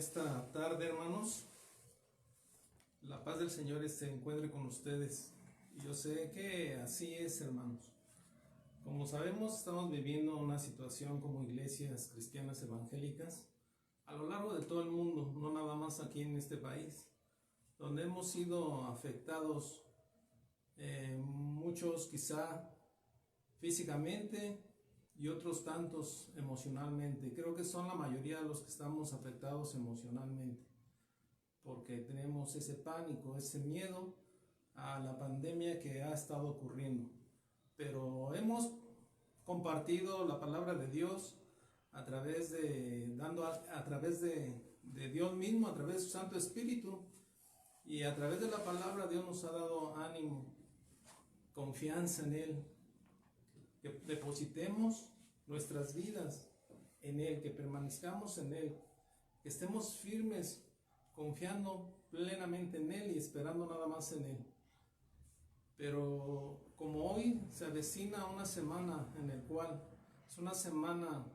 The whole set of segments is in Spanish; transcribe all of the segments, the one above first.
esta tarde, hermanos. La paz del Señor se encuentre con ustedes. Y yo sé que así es, hermanos. Como sabemos, estamos viviendo una situación como iglesias cristianas evangélicas a lo largo de todo el mundo, no nada más aquí en este país, donde hemos sido afectados, muchos quizá físicamente y otros tantos emocionalmente. Creo que son la mayoría de los que estamos afectados emocionalmente, porque tenemos ese pánico, ese miedo a la pandemia que ha estado ocurriendo. Pero hemos compartido la palabra de Dios a través de Dios mismo, a través de su Santo Espíritu, y a través de la palabra Dios nos ha dado ánimo, confianza en Él, que depositemos nuestras vidas en Él, que permanezcamos en Él, que estemos firmes, confiando plenamente en Él y esperando nada más en Él. Pero como hoy se avecina una semana en el cual es una semana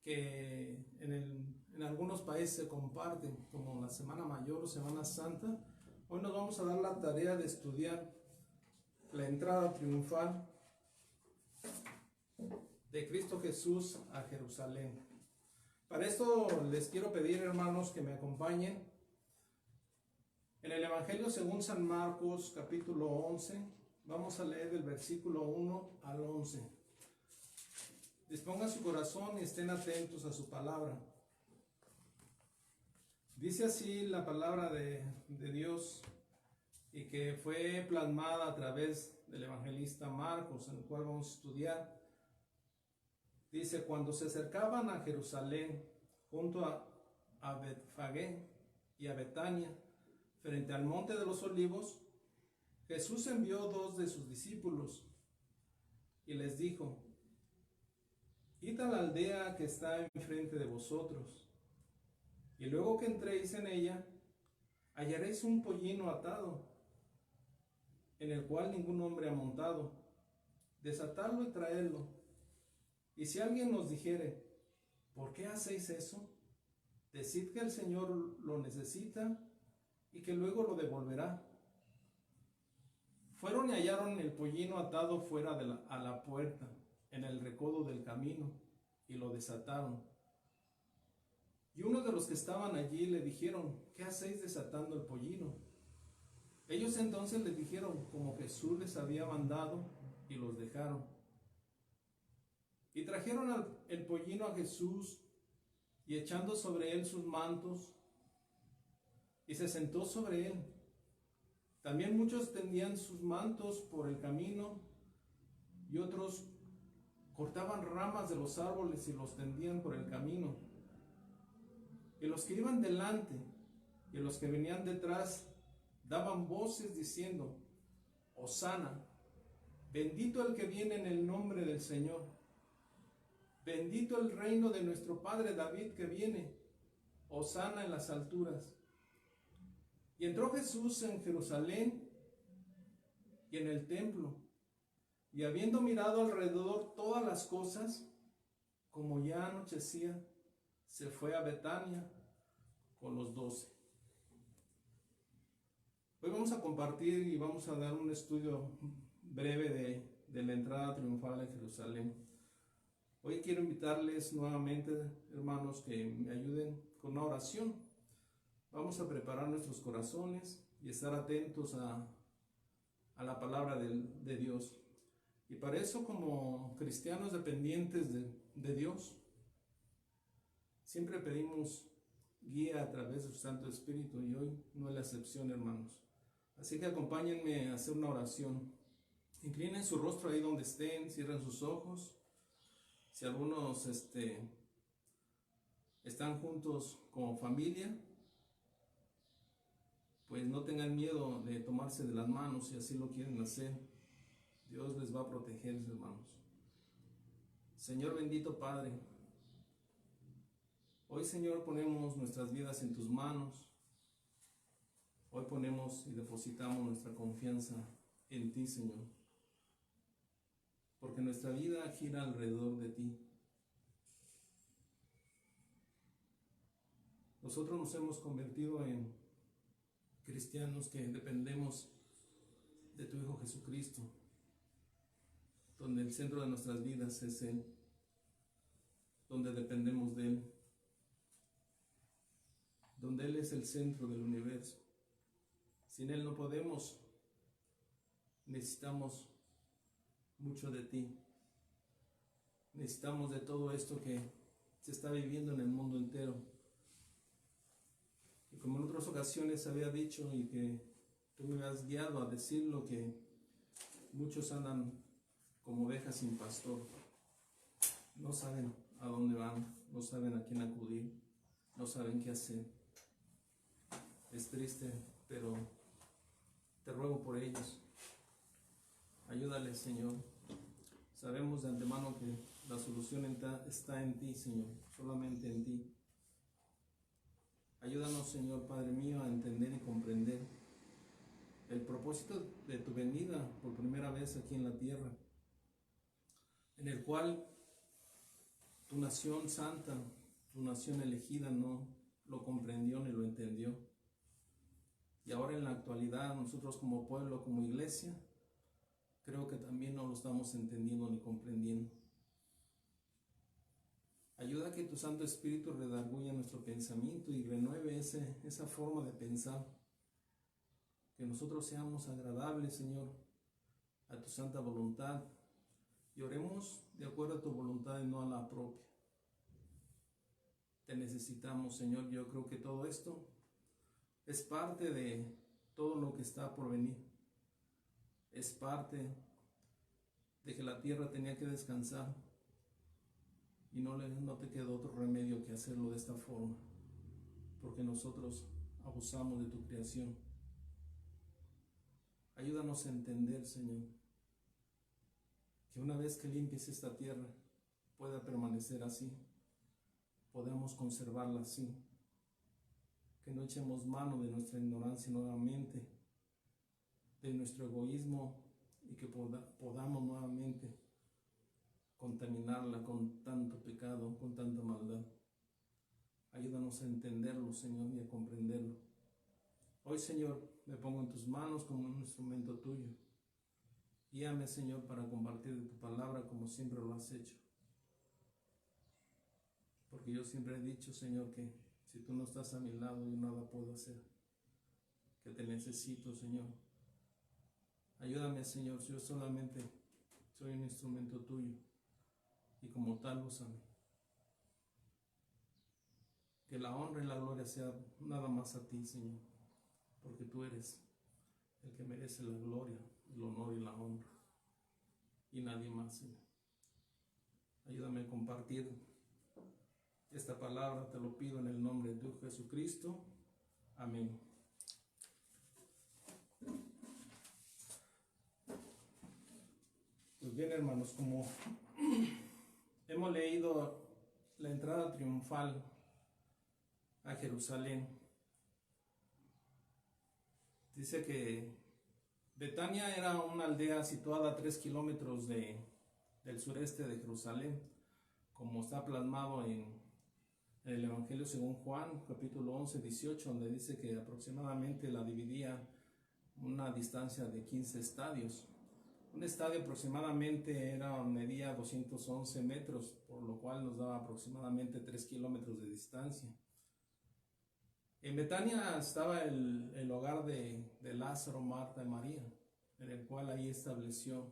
que en algunos países se comparte como la Semana Mayor o Semana Santa, hoy nos vamos a dar la tarea de estudiar la entrada triunfal de Cristo Jesús a Jerusalén. Para esto les quiero pedir, hermanos, que me acompañen en el Evangelio según San Marcos, capítulo 11. Vamos a leer del versículo 1 al 11. Dispongan su corazón y estén atentos a su palabra. Dice así la palabra de Dios, y que fue plasmada a través del evangelista Marcos, en el cual vamos a estudiar. Dice: cuando se acercaban a Jerusalén, junto a Betfagé y a Betania, frente al monte de los olivos, Jesús envió 2 de sus discípulos y les dijo: id a la aldea que está enfrente de vosotros, y luego que entréis en ella, hallaréis un pollino atado, en el cual ningún hombre ha montado. Desatadlo y traedlo. Y si alguien nos dijere: ¿por qué hacéis eso?, decid que el Señor lo necesita y que luego lo devolverá. Fueron y hallaron el pollino atado fuera a la puerta, en el recodo del camino, y lo desataron. Y uno de los que estaban allí le dijeron: ¿qué hacéis desatando el pollino? Ellos entonces les dijeron como Jesús les había mandado, y los dejaron. Y trajeron el pollino a Jesús, y echando sobre él sus mantos, y se sentó sobre él. También muchos tendían sus mantos por el camino, y otros cortaban ramas de los árboles y los tendían por el camino. Y los que iban delante y los que venían detrás daban voces diciendo: Hosana, bendito el que viene en el nombre del Señor, bendito el reino de nuestro padre David que viene, Hosana en las alturas. Y entró Jesús en Jerusalén y en el templo, y habiendo mirado alrededor todas las cosas, como ya anochecía, se fue a Betania con los 12. Hoy vamos a compartir y vamos a dar un estudio breve de la entrada triunfal a Jerusalén. Hoy quiero invitarles nuevamente, hermanos, que me ayuden con una oración. Vamos a preparar nuestros corazones y estar atentos a la palabra de Dios. Y para eso, como cristianos dependientes de Dios, siempre pedimos guía a través de su Santo Espíritu, y hoy no es la excepción, hermanos. Así que acompáñenme a hacer una oración. Inclinen su rostro ahí donde estén, cierren sus ojos. Si algunos están juntos como familia, pues no tengan miedo de tomarse de las manos si así lo quieren hacer. Dios les va a proteger, hermanos. Señor bendito Padre, hoy, Señor, ponemos nuestras vidas en tus manos. Hoy ponemos y depositamos nuestra confianza en ti, Señor, porque nuestra vida gira alrededor de ti. Nosotros nos hemos convertido en cristianos que dependemos de tu Hijo Jesucristo, donde el centro de nuestras vidas es Él, donde dependemos de Él, donde Él es el centro del universo. Sin Él no podemos, necesitamos mucho de ti, necesitamos de todo esto que se está viviendo en el mundo entero. Y como en otras ocasiones había dicho y que tú me has guiado a decirlo, que muchos andan como ovejas sin pastor, no saben a dónde van, no saben a quién acudir, no saben qué hacer. Es triste, pero te ruego por ellos. Ayúdales, Señor. Sabemos de antemano que la solución está en ti, Señor, solamente en ti. Ayúdanos, Señor, Padre mío, a entender y comprender el propósito de tu venida por primera vez aquí en la tierra, en el cual tu nación santa, tu nación elegida no lo comprendió ni lo entendió. Y ahora en la actualidad nosotros como pueblo, como iglesia, creo que también no lo estamos entendiendo ni comprendiendo. Ayuda a que tu Santo Espíritu redarguya nuestro pensamiento y renueve esa forma de pensar. Que nosotros seamos agradables, Señor, a tu santa voluntad y oremos de acuerdo a tu voluntad y no a la propia. Te necesitamos, Señor. Yo creo que todo esto es parte de todo lo que está por venir. Es parte de que la tierra tenía que descansar y no te quedó otro remedio que hacerlo de esta forma, porque nosotros abusamos de tu creación. Ayúdanos a entender, Señor, que una vez que limpies esta tierra pueda permanecer así, podamos conservarla así, que no echemos mano de nuestra ignorancia nuevamente, de nuestro egoísmo, y que podamos nuevamente contaminarla con tanto pecado, con tanta maldad. Ayúdanos a entenderlo, Señor, y a comprenderlo. Hoy, Señor, me pongo en tus manos como un instrumento tuyo. Guíame, Señor, para compartir de tu palabra como siempre lo has hecho. Porque yo siempre he dicho, Señor, que si tú no estás a mi lado, yo nada puedo hacer. Que te necesito, Señor. Ayúdame, Señor, yo solamente soy un instrumento tuyo y como tal úsame. Que la honra y la gloria sea nada más a ti, Señor, porque tú eres el que merece la gloria, el honor y la honra, y nadie más, Señor. Ayúdame a compartir esta palabra, te lo pido en el nombre de Jesucristo. Amén. Pues bien, hermanos, como hemos leído la entrada triunfal a Jerusalén, dice que Betania era una aldea situada a 3 kilómetros del sureste de Jerusalén, como está plasmado en el Evangelio según Juan, capítulo 11, 18, donde dice que aproximadamente la dividía una distancia de 15 estadios. Un estadio aproximadamente medía 211 metros, por lo cual nos daba aproximadamente 3 kilómetros de distancia. En Betania estaba el hogar de Lázaro, Marta y María, en el cual ahí estableció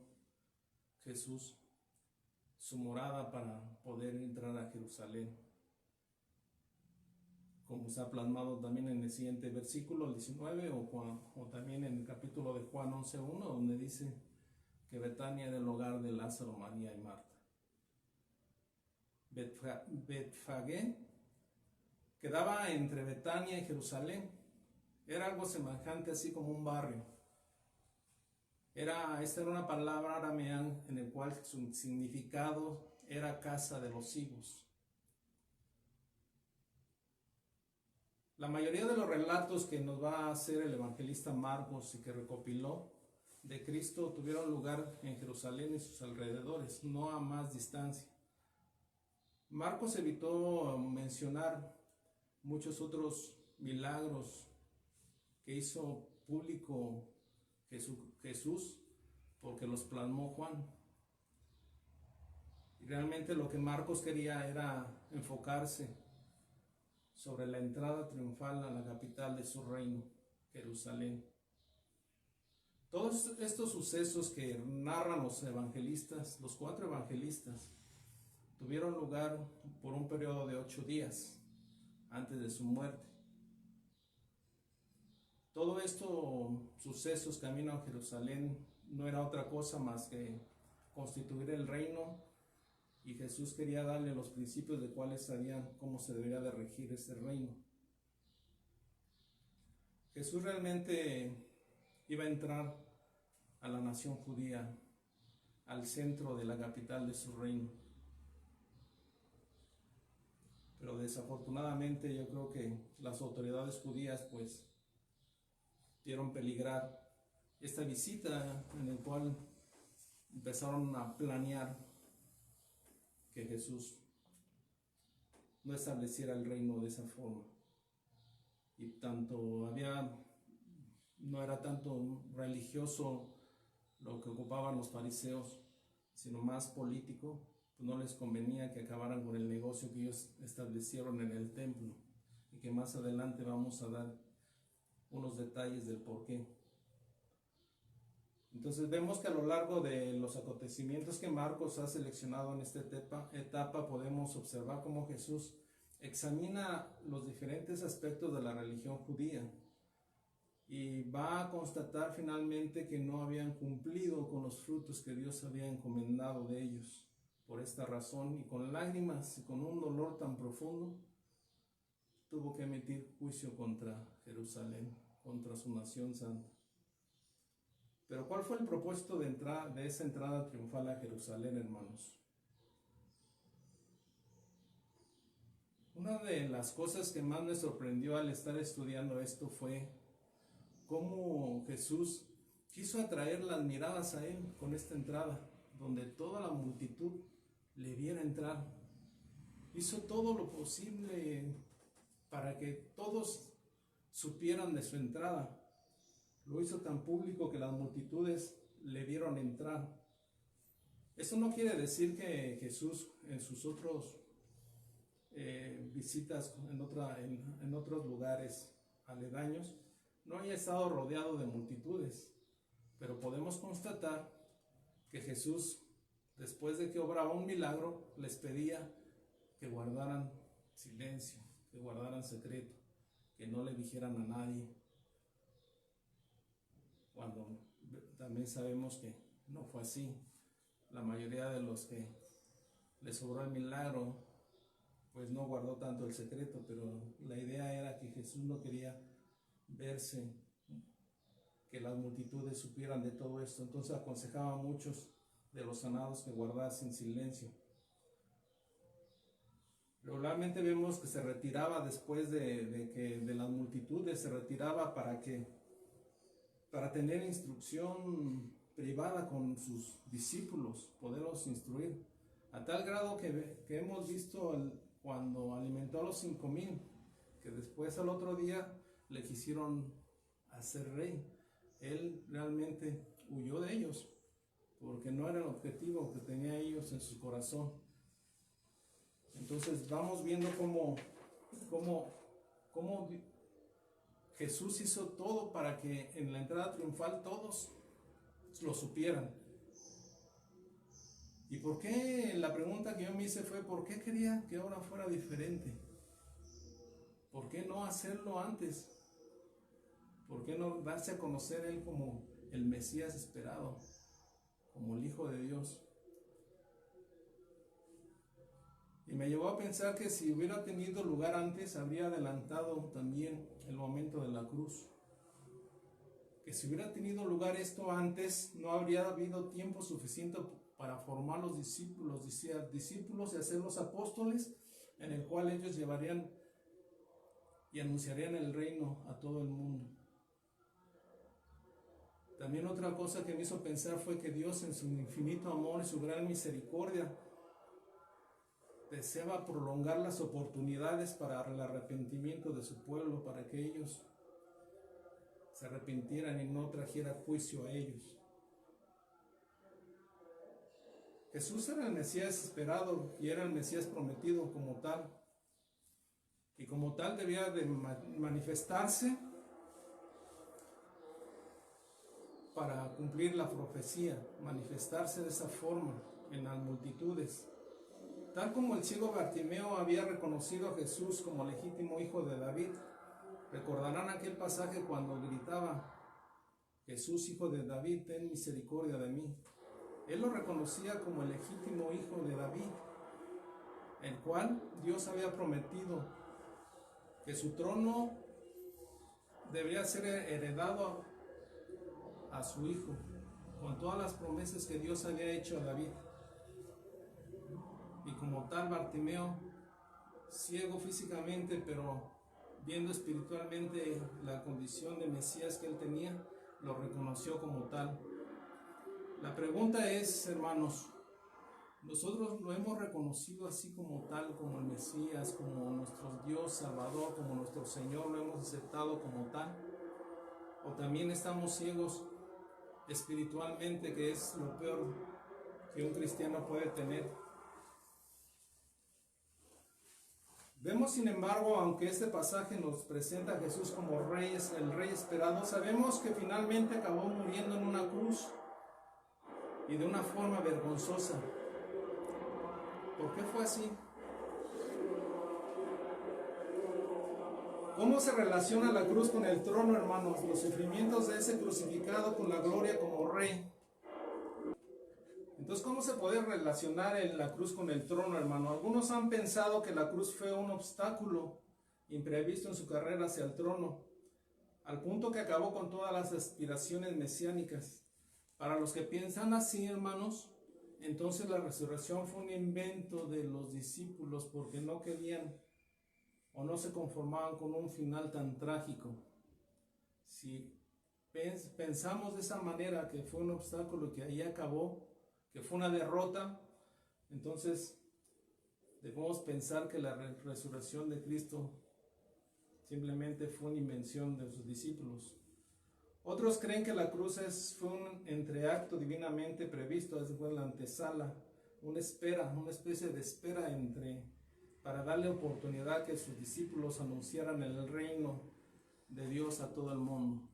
Jesús su morada para poder entrar a Jerusalén. Como está plasmado también en el siguiente versículo, el 19, o también en el capítulo de Juan 11:1, donde dice que Betania era el hogar de Lázaro, María y Marta. Betfagé quedaba entre Betania y Jerusalén. Era algo semejante, así como un barrio. Esta era una palabra aramea en el cual su significado era casa de los higos. La mayoría de los relatos que nos va a hacer el evangelista Marcos y que recopiló de Cristo tuvieron lugar en Jerusalén y sus alrededores, no a más distancia. Marcos evitó mencionar muchos otros milagros que hizo público Jesús, porque los plasmó Juan. Y realmente lo que Marcos quería era enfocarse sobre la entrada triunfal a la capital de su reino, Jerusalén. Todos estos sucesos que narran los evangelistas, los 4 evangelistas, tuvieron lugar por un periodo de 8 días antes de su muerte. Todo estos sucesos camino a Jerusalén no era otra cosa más que constituir el reino, y Jesús quería darle los principios de cuáles sabían cómo se debería de regir ese reino. Jesús realmente iba a entrar a la nación judía, al centro de la capital de su reino. Pero desafortunadamente yo creo que las autoridades judías pues vieron peligrar esta visita, en el cual empezaron a planear que Jesús no estableciera el reino de esa forma. Y no era tanto religioso lo que ocupaban los fariseos, sino más político. Pues no les convenía que acabaran con el negocio que ellos establecieron en el templo, y que más adelante vamos a dar unos detalles del por qué. Entonces vemos que a lo largo de los acontecimientos que Marcos ha seleccionado en esta etapa podemos observar cómo Jesús examina los diferentes aspectos de la religión judía y va a constatar finalmente que no habían cumplido con los frutos que Dios había encomendado de ellos. Por esta razón, y con lágrimas y con un dolor tan profundo, tuvo que emitir juicio contra Jerusalén, contra su nación santa. Pero ¿cuál fue el propósito de esa entrada triunfal a Jerusalén, hermanos? Una de las cosas que más me sorprendió al estar estudiando esto fue cómo Jesús quiso atraer las miradas a él con esta entrada, donde toda la multitud le viera entrar. Hizo todo lo posible para que todos supieran de su entrada. Lo hizo tan público que las multitudes le vieron entrar. Eso no quiere decir que Jesús en sus otros visitas en otros lugares aledaños no haya estado rodeado de multitudes, pero podemos constatar que Jesús, después de que obraba un milagro, les pedía que guardaran silencio, que guardaran secreto, que no le dijeran a nadie, cuando también sabemos que no fue así. La mayoría de los que les sobró el milagro pues no guardó tanto el secreto, pero la idea era que Jesús no quería verse, que las multitudes supieran de todo esto. Entonces aconsejaba a muchos de los sanados que guardasen silencio. Regularmente vemos que se retiraba después de las multitudes, se retiraba para tener instrucción privada con sus discípulos, poderlos instruir, a tal grado que hemos visto cuando alimentó a los 5,000, que después al otro día le quisieron hacer rey. Él realmente huyó de ellos, porque no era el objetivo que tenían ellos en su corazón. Entonces vamos viendo cómo Jesús hizo todo para que en la entrada triunfal todos lo supieran. ¿Y por qué? La pregunta que yo me hice fue, ¿por qué quería que ahora fuera diferente? ¿Por qué no hacerlo antes? ¿Por qué no darse a conocer él como el Mesías esperado, como el Hijo de Dios? Y me llevó a pensar que si hubiera tenido lugar antes, habría adelantado también el momento de la cruz. Que si hubiera tenido lugar esto antes, no habría habido tiempo suficiente para formar los discípulos y hacerlos apóstoles, en el cual ellos llevarían y anunciarían el reino a todo el mundo. También otra cosa que me hizo pensar fue que Dios, en su infinito amor y su gran misericordia, deseaba prolongar las oportunidades para el arrepentimiento de su pueblo, para que ellos se arrepintieran y no trajera juicio a ellos. Jesús era el Mesías esperado y era el Mesías prometido como tal. Y como tal debía de manifestarse para cumplir la profecía, manifestarse de esa forma en las multitudes. Tal como el ciego Bartimeo había reconocido a Jesús como legítimo hijo de David. Recordarán aquel pasaje cuando gritaba: Jesús, hijo de David, ten misericordia de mí. Él lo reconocía como el legítimo hijo de David, el cual Dios había prometido que su trono debería ser heredado a su hijo, con todas las promesas que Dios había hecho a David. Y como tal, Bartimeo, ciego físicamente, pero viendo espiritualmente la condición de Mesías que él tenía, lo reconoció como tal. La pregunta es, hermanos, ¿nosotros lo hemos reconocido así como tal, como el Mesías, como nuestro Dios Salvador, como nuestro Señor, lo hemos aceptado como tal? ¿O también estamos ciegos espiritualmente, que es lo peor que un cristiano puede tener? Vemos, sin embargo, aunque este pasaje nos presenta a Jesús como rey, el rey esperado, sabemos que finalmente acabó muriendo en una cruz y de una forma vergonzosa. ¿Por qué fue así? ¿Cómo se relaciona la cruz con el trono, hermanos? Los sufrimientos de ese crucificado con la gloria como rey. Entonces, ¿cómo se puede relacionar la cruz con el trono, hermano? Algunos han pensado que la cruz fue un obstáculo imprevisto en su carrera hacia el trono, al punto que acabó con todas las aspiraciones mesiánicas. Para los que piensan así, hermanos, entonces la resurrección fue un invento de los discípulos porque no querían o no se conformaban con un final tan trágico. Si pensamos de esa manera, que fue un obstáculo que ahí acabó, que fue una derrota, entonces debemos pensar que la resurrección de Cristo simplemente fue una invención de sus discípulos. Otros creen que la cruz fue un entreacto divinamente previsto, fue la antesala, una especie de espera para darle oportunidad que sus discípulos anunciaran el reino de Dios a todo el mundo.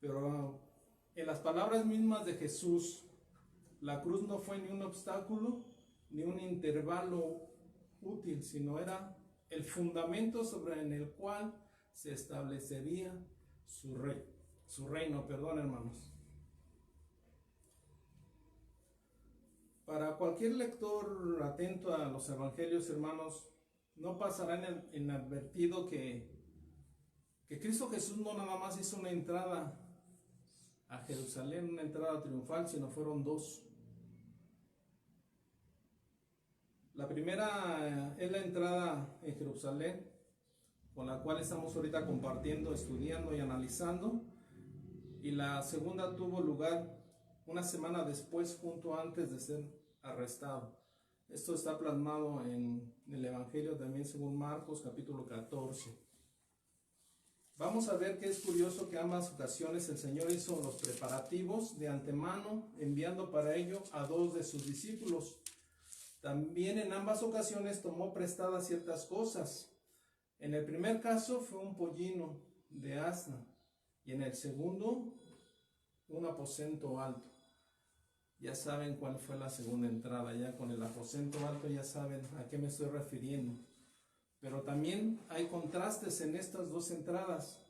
Pero en las palabras mismas de Jesús, la cruz no fue ni un obstáculo ni un intervalo útil, sino era el fundamento en el cual se establecería su reino, hermanos. Para cualquier lector atento a los evangelios, hermanos, no pasará inadvertido que Cristo Jesús no nada más hizo una entrada a Jerusalén, una entrada triunfal, sino fueron dos. La primera es la entrada en Jerusalén, con la cual estamos ahorita compartiendo, estudiando y analizando, y la segunda tuvo lugar una semana después, junto antes de ser arrestado. Esto está plasmado en el Evangelio también según Marcos, capítulo 14. Vamos a ver que es curioso que ambas ocasiones el Señor hizo los preparativos de antemano, enviando para ello a dos de sus discípulos. También en ambas ocasiones tomó prestadas ciertas cosas. En el primer caso fue un pollino de asna y en el segundo un aposento alto. Ya saben cuál fue la segunda entrada, ya con el aposento alto ya saben a qué me estoy refiriendo. Pero también hay contrastes en estas dos entradas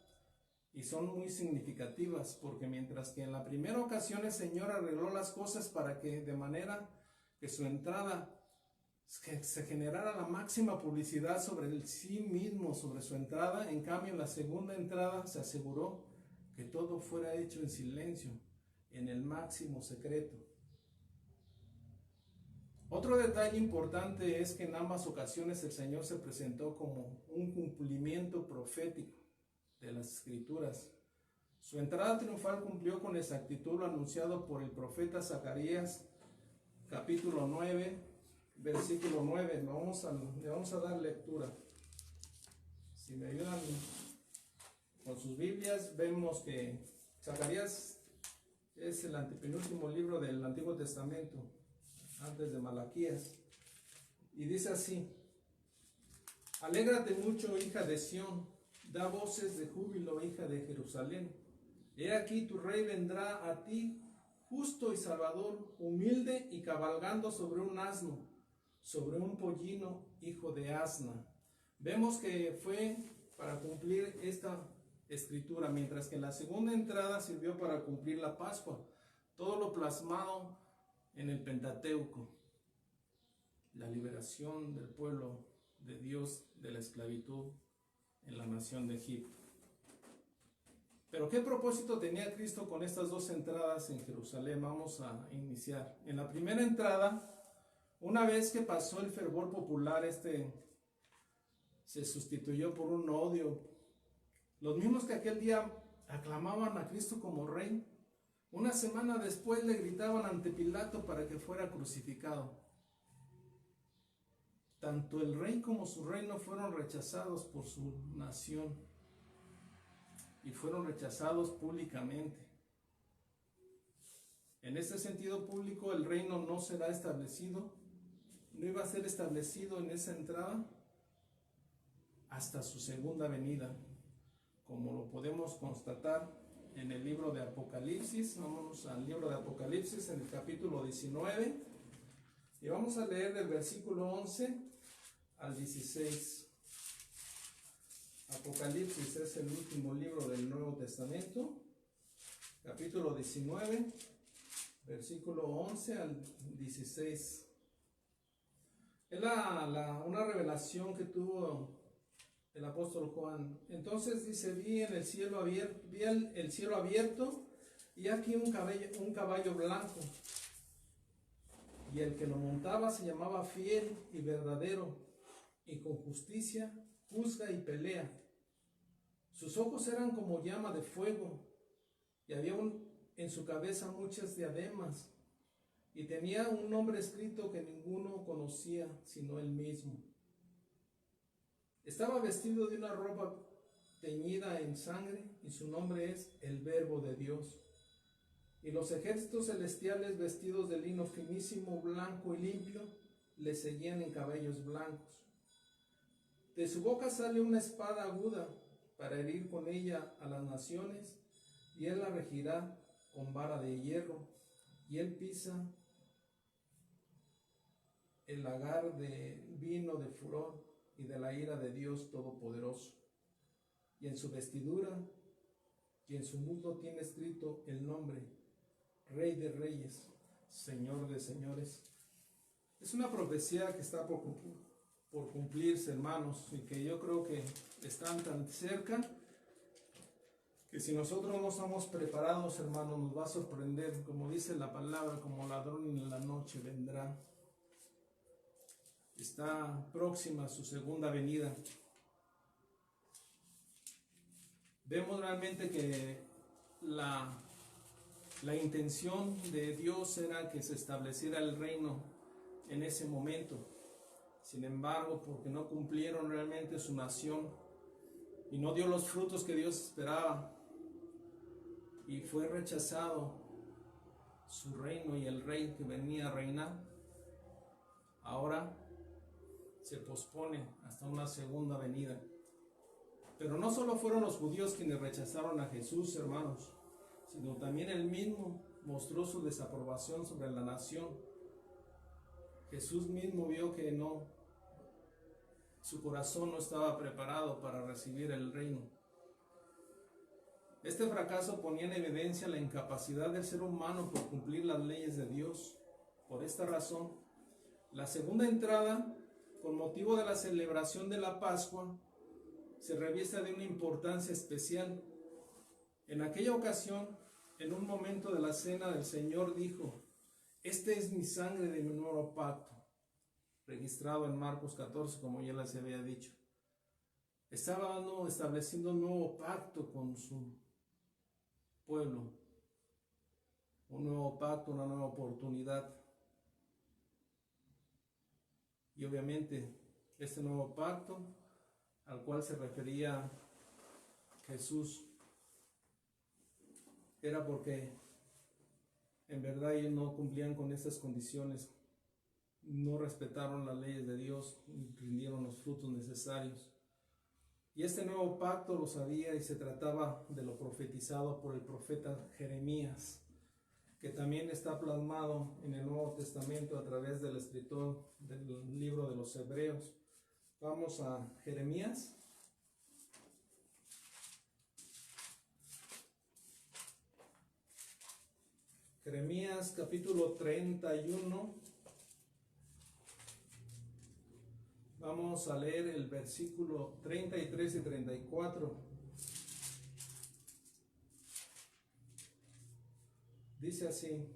y son muy significativas, porque mientras que en la primera ocasión el Señor arregló las cosas para que de manera que su entrada se generara la máxima publicidad sobre sí mismo, sobre su entrada, en cambio en la segunda entrada se aseguró que todo fuera hecho en silencio, en el máximo secreto. Otro detalle importante es que en ambas ocasiones el Señor se presentó como un cumplimiento profético de las Escrituras. Su entrada triunfal cumplió con exactitud lo anunciado por el profeta Zacarías, capítulo 9, versículo 9. Le vamos a dar lectura. Si me ayudan con sus Biblias, vemos que Zacarías es el antepenúltimo libro del Antiguo Testamento, antes de Malaquías. Y dice así: Alégrate mucho, hija de Sión, da voces de júbilo, hija de Jerusalén. He aquí tu rey vendrá a ti, justo y salvador, humilde y cabalgando sobre un asno, sobre un pollino, hijo de asna. Vemos que fue para cumplir esta escritura, mientras que la segunda entrada sirvió para cumplir la Pascua. Todo lo plasmado en el Pentateuco, la liberación del pueblo de Dios de la esclavitud en la nación de Egipto. Pero ¿qué propósito tenía Cristo con estas dos entradas en Jerusalén? Vamos a iniciar. En la primera entrada, una vez que pasó el fervor popular, se sustituyó por un odio. Los mismos que aquel día aclamaban a Cristo como rey, una semana después le gritaban ante Pilato para que fuera crucificado. Tanto el rey como su reino fueron rechazados por su nación y fueron rechazados públicamente. En este sentido público, el reino no será establecido, no iba a ser establecido en esa entrada hasta su segunda venida, como lo podemos constatar en el libro de Apocalipsis. Vamos al libro de Apocalipsis en el capítulo 19 y vamos a leer del versículo 11 al 16. Apocalipsis es el último libro del Nuevo Testamento, capítulo 19, versículo 11 al 16. Es una revelación que tuvo el apóstol Juan. Entonces dice: vi el cielo abierto, y aquí un caballo blanco, y el que lo montaba se llamaba Fiel y Verdadero, y con justicia juzga y pelea. Sus ojos eran como llama de fuego, y había en su cabeza muchas diademas, y tenía un nombre escrito que ninguno conocía sino él mismo. Estaba vestido de una ropa teñida en sangre, y su nombre es el Verbo de Dios. Y los ejércitos celestiales, vestidos de lino finísimo, blanco y limpio, le seguían en caballos blancos. De su boca sale una espada aguda para herir con ella a las naciones, y él la regirá con vara de hierro, y él pisa el lagar de vino de furor y de la ira de Dios Todopoderoso. Y en su vestidura y en su muslo tiene escrito el nombre: Rey de Reyes, Señor de Señores. Es una profecía que está por cumplirse, hermanos, y que yo creo que están tan cerca que si nosotros no estamos preparados, hermanos, nos va a sorprender. Como dice la palabra, como ladrón en la noche vendrá. Está próxima su segunda venida. Vemos realmente que la intención de Dios era que se estableciera el reino en ese momento. Sin embargo, porque no cumplieron realmente su nación y no dio los frutos que Dios esperaba, y fue rechazado su reino y el rey que venía a reinar, ahora se pospone hasta una segunda venida. Pero no solo fueron los judíos quienes rechazaron a Jesús, hermanos, sino también él mismo mostró su desaprobación sobre la nación. Jesús mismo vio que su corazón no estaba preparado para recibir el reino. Este fracaso ponía en evidencia la incapacidad del ser humano por cumplir las leyes de Dios. Por esta razón, la segunda entrada, con motivo de la celebración de la Pascua, se reviste de una importancia especial. En aquella ocasión, en un momento de la cena, del Señor dijo: "Este es mi sangre de mi nuevo pacto", registrado en Marcos 14, como ya les había dicho. Estaba estableciendo un nuevo pacto con su pueblo, un nuevo pacto, una nueva oportunidad. Y obviamente este nuevo pacto al cual se refería Jesús era porque en verdad ellos no cumplían con estas condiciones, no respetaron las leyes de Dios y rindieron los frutos necesarios. Y este nuevo pacto lo sabía y se trataba de lo profetizado por el profeta Jeremías, que también está plasmado en el Nuevo Testamento a través del escritor del libro de los Hebreos. Vamos a Jeremías. Jeremías capítulo 31. Vamos a leer el versículo 33 y 34. Dice así: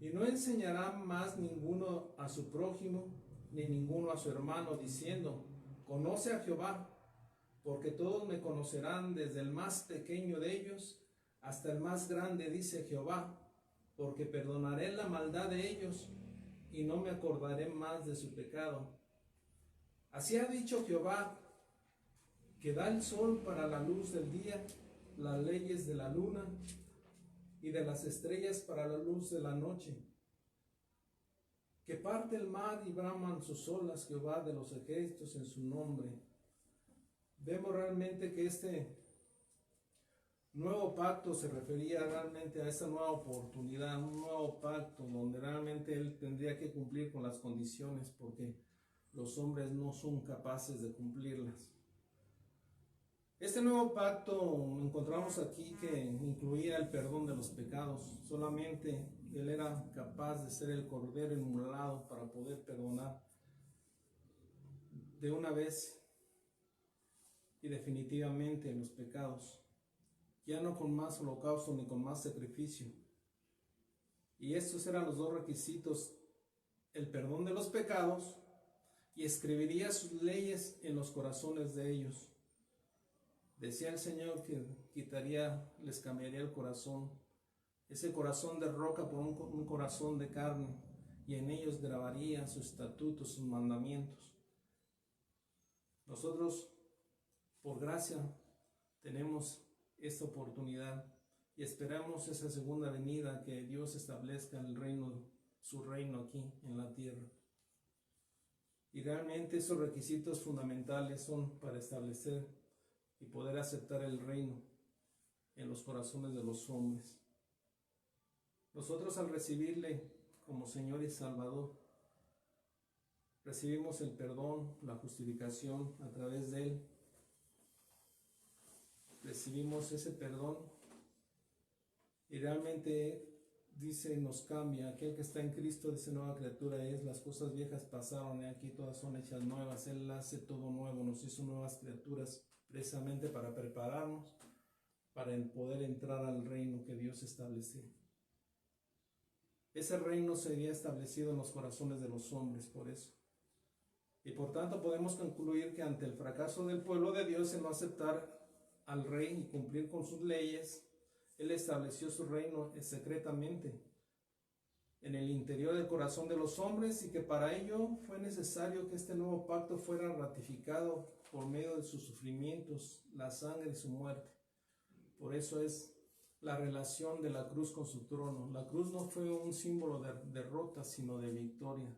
y no enseñará más ninguno a su prójimo, ni ninguno a su hermano, diciendo, conoce a Jehová, porque todos me conocerán, desde el más pequeño de ellos hasta el más grande, dice Jehová, porque perdonaré la maldad de ellos, y no me acordaré más de su pecado. Así ha dicho Jehová, que da el sol para la luz del día, las leyes de la luna, y de las estrellas para la luz de la noche, que parte el mar y braman sus olas Jehová de los ejércitos en su nombre. Vemos realmente que este nuevo pacto se refería realmente a esta nueva oportunidad, un nuevo pacto donde realmente él tendría que cumplir con las condiciones, porque los hombres no son capaces de cumplirlas. Este nuevo pacto encontramos aquí que incluía el perdón de los pecados. Solamente él era capaz de ser el cordero inmolado para poder perdonar de una vez y definitivamente los pecados, ya no con más holocausto ni con más sacrificio. Y estos eran los dos requisitos: el perdón de los pecados, y escribiría sus leyes en los corazones de ellos. Decía el Señor que les cambiaría el corazón, ese corazón de roca por un corazón de carne, y en ellos grabaría sus estatutos, sus mandamientos. Nosotros, por gracia, tenemos esta oportunidad y esperamos esa segunda venida, que Dios establezca el reino, su reino aquí en la tierra. Y realmente esos requisitos fundamentales son para establecer y poder aceptar el reino en los corazones de los hombres. Nosotros, al recibirle como Señor y Salvador, recibimos el perdón, la justificación a través de Él. Recibimos ese perdón y realmente dice, nos cambia. Aquel que está en Cristo, dice, nueva criatura es, las cosas viejas pasaron y aquí todas son hechas nuevas. Él hace todo nuevo, nos hizo nuevas criaturas precisamente para prepararnos para poder entrar al reino que Dios estableció. Ese reino sería establecido en los corazones de los hombres, por eso. Y por tanto podemos concluir que ante el fracaso del pueblo de Dios en no aceptar al rey y cumplir con sus leyes, Él estableció su reino secretamente en el interior del corazón de los hombres, y que para ello fue necesario que este nuevo pacto fuera ratificado por medio de sus sufrimientos, la sangre y su muerte. Por eso es la relación de la cruz con su trono. La cruz no fue un símbolo de derrota, sino de victoria.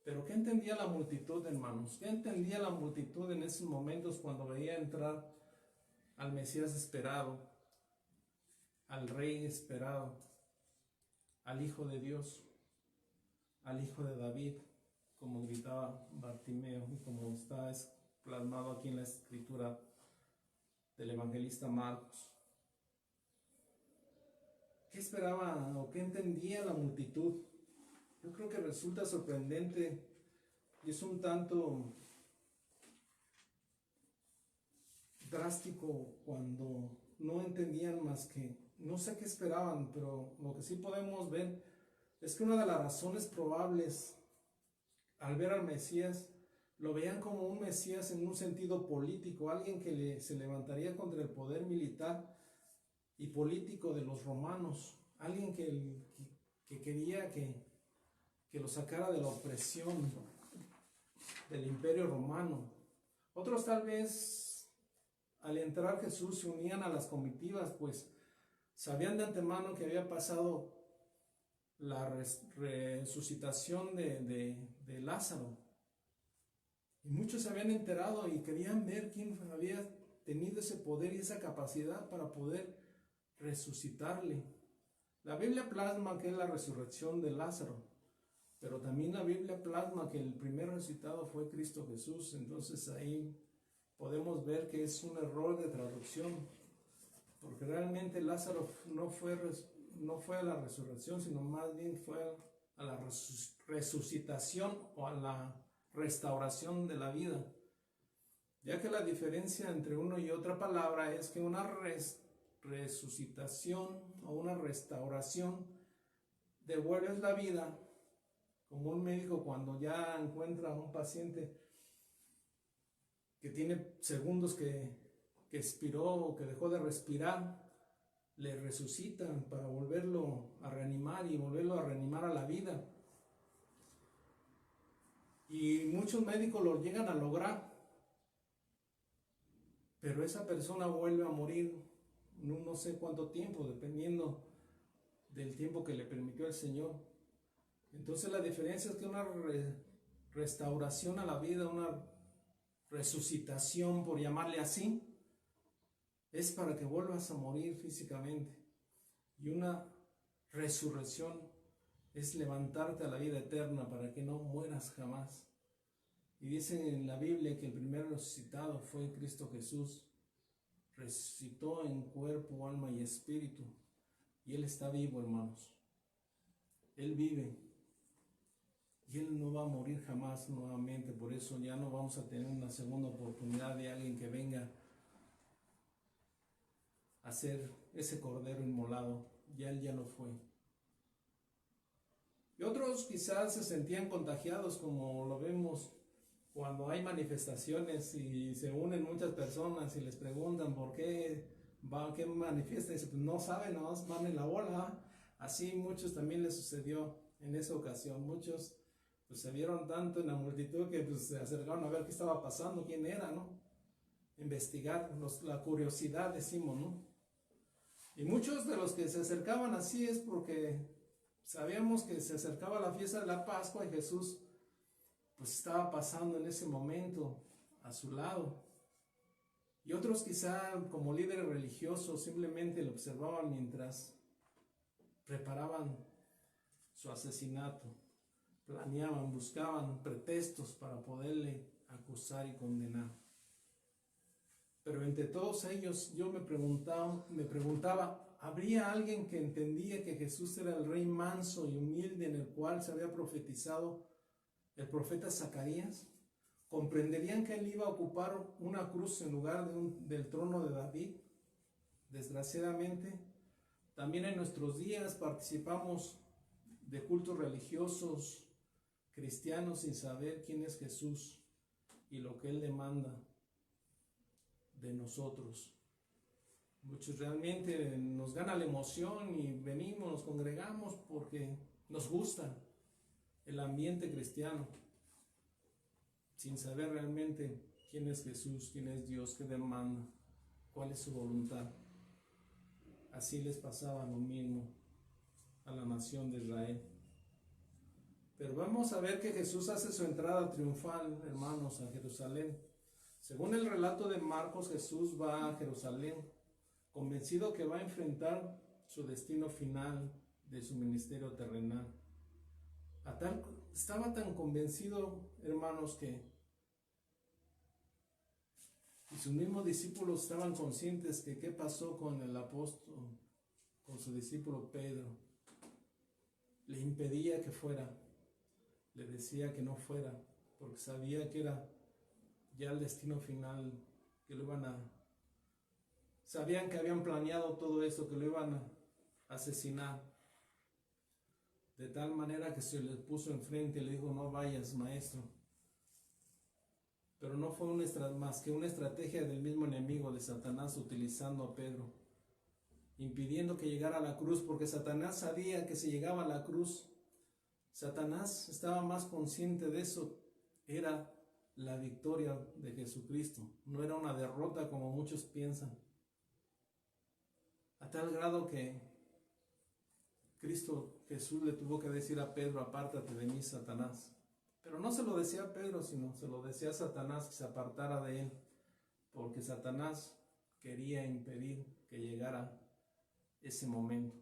Pero ¿qué entendía la multitud, hermanos? ¿Qué entendía la multitud en esos momentos cuando veía entrar al Mesías esperado, al Rey esperado, al Hijo de Dios, al Hijo de David, como gritaba Bartimeo y como está plasmado aquí en la escritura del evangelista Marcos? ¿Qué esperaba o qué entendía la multitud? Yo creo que resulta sorprendente y es un tanto drástico cuando no entendían más que, no sé qué esperaban, pero lo que sí podemos ver es que una de las razones probables al ver al Mesías, lo veían como un Mesías en un sentido político, alguien que se levantaría contra el poder militar y político de los romanos, alguien que quería que que lo sacara de la opresión del Imperio Romano. Otros tal vez al entrar Jesús se unían a las comitivas, pues sabían de antemano que había pasado la resucitación de Lázaro. Y muchos se habían enterado y querían ver quién había tenido ese poder y esa capacidad para poder resucitarle. La Biblia plasma que es la resurrección de Lázaro, pero también la Biblia plasma que el primer resucitado fue Cristo Jesús. Entonces ahí podemos ver que es un error de traducción, porque realmente Lázaro no fue a la resurrección, sino más bien fue a la resucitación o a la restauración de la vida, ya que la diferencia entre una y otra palabra es que una resucitación o una restauración devuelves la vida, como un médico cuando ya encuentra a un paciente que tiene segundos que expiró o que dejó de respirar, le resucitan para volverlo a reanimar y volverlo a reanimar a la vida. Y muchos médicos lo llegan a lograr, pero esa persona vuelve a morir no sé cuánto tiempo, dependiendo del tiempo que le permitió el Señor. Entonces la diferencia es que una restauración a la vida, una resucitación, por llamarle así, es para que vuelvas a morir físicamente. Y una resurrección es levantarte a la vida eterna para que no mueras jamás. Y dice en la Biblia que el primer resucitado fue Cristo Jesús. Resucitó en cuerpo, alma y espíritu. Y Él está vivo, hermanos. Él vive. Y Él no va a morir jamás nuevamente. Por eso ya no vamos a tener una segunda oportunidad de alguien que venga a ser ese cordero inmolado. Ya Él ya lo fue. Y otros quizás se sentían contagiados, como lo vemos cuando hay manifestaciones y se unen muchas personas y les preguntan por qué manifiesta. Y dicen, pues no saben, no van en la bola. Así muchos también les sucedió en esa ocasión. Muchos pues se vieron tanto en la multitud que pues se acercaron a ver qué estaba pasando, quién era, ¿no? Investigar, la curiosidad decimos, ¿no? Y muchos de los que se acercaban así es porque sabíamos que se acercaba la fiesta de la Pascua y Jesús pues estaba pasando en ese momento a su lado. Y otros quizá como líderes religiosos simplemente lo observaban mientras preparaban su asesinato, planeaban, buscaban pretextos para poderle acusar y condenar. Pero entre todos ellos yo me preguntaba, ¿habría alguien que entendía que Jesús era el rey manso y humilde en el cual se había profetizado el profeta Zacarías? ¿Comprenderían que él iba a ocupar una cruz en lugar del trono de David? Desgraciadamente, también en nuestros días participamos de cultos religiosos cristianos sin saber quién es Jesús y lo que Él demanda de nosotros. Muchos realmente nos gana la emoción y venimos, nos congregamos porque nos gusta el ambiente cristiano, sin saber realmente quién es Jesús, quién es Dios, qué demanda, cuál es su voluntad. Así les pasaba lo mismo a la nación de Israel. Pero vamos a ver que Jesús hace su entrada triunfal, hermanos, a Jerusalén. Según el relato de Marcos, Jesús va a Jerusalén, convencido que va a enfrentar su destino final de su ministerio terrenal. Estaba tan convencido, hermanos, que y sus mismos discípulos estaban conscientes que qué pasó con el apóstol, con su discípulo Pedro. Le impedía que fuera, le decía que no fuera, porque sabía que era ya el destino final, que lo iban a... Sabían que habían planeado todo eso, que lo iban a asesinar. De tal manera que se les puso enfrente y le dijo, no vayas, maestro. Pero no fue más que una estrategia del mismo enemigo de Satanás utilizando a Pedro, impidiendo que llegara a la cruz, porque Satanás sabía que si llegaba a la cruz, Satanás estaba más consciente de eso. Era la victoria de Jesucristo, no era una derrota como muchos piensan. A tal grado que Cristo Jesús le tuvo que decir a Pedro: apártate de mí, Satanás. Pero no se lo decía a Pedro, sino se lo decía a Satanás, que se apartara de él, porque Satanás quería impedir que llegara ese momento,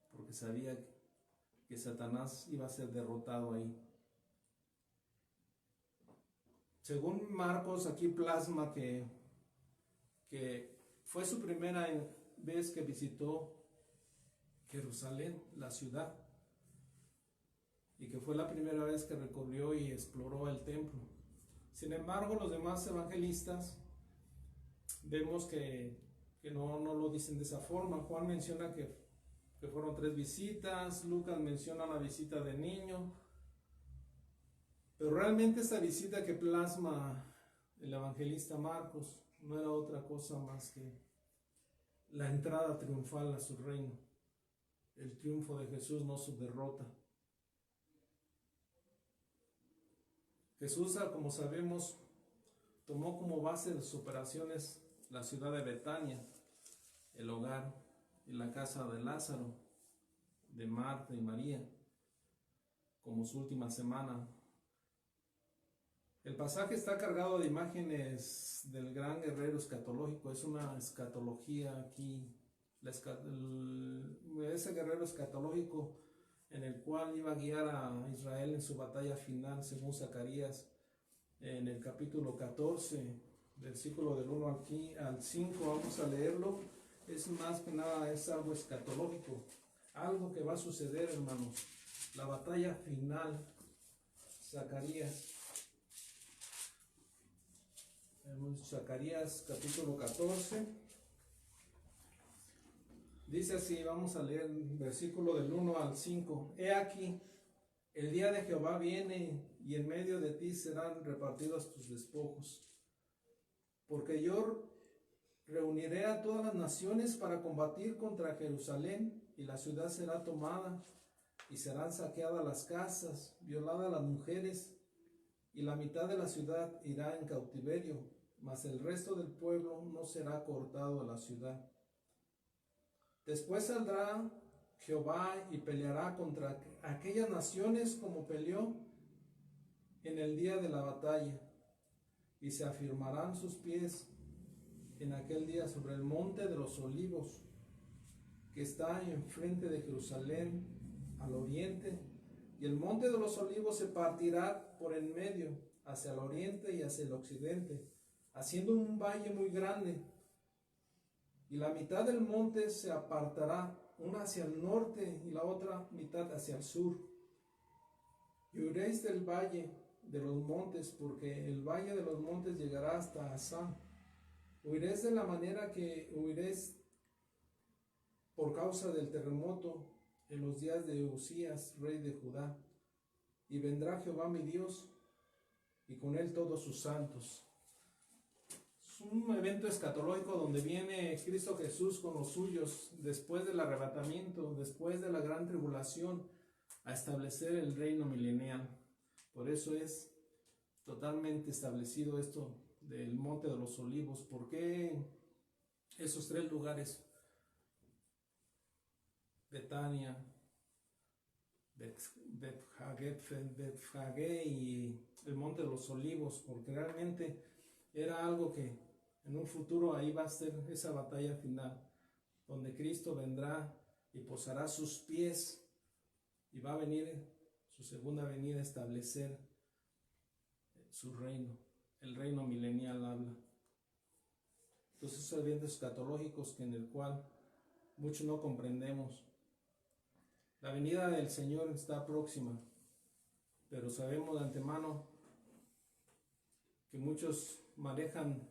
porque sabía que Satanás iba a ser derrotado ahí. Según Marcos, aquí plasma que fue su primera vez que visitó Jerusalén, la ciudad, y que fue la primera vez que recorrió y exploró el templo. Sin embargo, los demás evangelistas vemos que no lo dicen de esa forma. Juan menciona que fueron 3 visitas, Lucas menciona la visita de niño, pero realmente esta visita que plasma el evangelista Marcos no era otra cosa más que la entrada triunfal a su reino, el triunfo de Jesús, no su derrota. Jesús, como sabemos, tomó como base de sus operaciones la ciudad de Betania, el hogar y la casa de Lázaro, de Marta y María, como su última semana. El pasaje está cargado de imágenes del gran guerrero escatológico. Es una escatología aquí, ese guerrero escatológico en el cual iba a guiar a Israel en su batalla final, según Zacarías, en el capítulo 14, versículo del 1 aquí al 5, vamos a leerlo. Es más que nada, es algo escatológico, algo que va a suceder, hermanos, la batalla final. Zacarías capítulo 14, dice así, vamos a leer el versículo del 1 al 5. He aquí, el día de Jehová viene, y en medio de ti serán repartidos tus despojos. Porque yo reuniré a todas las naciones para combatir contra Jerusalén, y la ciudad será tomada, y serán saqueadas las casas, violadas las mujeres, y la mitad de la ciudad irá en cautiverio, mas el resto del pueblo no será cortado de la ciudad. Después saldrá Jehová y peleará contra aquellas naciones como peleó en el día de la batalla, y se afirmarán sus pies en aquel día sobre el monte de los olivos, que está enfrente de Jerusalén al oriente, y el monte de los olivos se partirá por en medio, hacia el oriente y hacia el occidente, haciendo un valle muy grande, y la mitad del monte se apartará, una hacia el norte y la otra mitad hacia el sur. Y huiréis del valle de los montes, porque el valle de los montes llegará hasta Asán. Huiréis de la manera que huiréis por causa del terremoto en los días de Usías, rey de Judá. Y vendrá Jehová mi Dios, y con él todos sus santos. Es un evento escatológico donde viene Cristo Jesús con los suyos después del arrebatamiento, después de la gran tribulación, a establecer el reino milenial. Por eso es totalmente establecido esto del monte de los olivos. ¿Por qué esos 3 lugares? Betania, Betfagé y el monte de los olivos, porque realmente era algo que en un futuro ahí va a ser esa batalla final, donde Cristo vendrá y posará sus pies y va a venir su segunda venida a establecer su reino, el reino milenial habla. Entonces esos eventos escatológicos en el cual muchos no comprendemos. La venida del Señor está próxima, pero sabemos de antemano que muchos manejan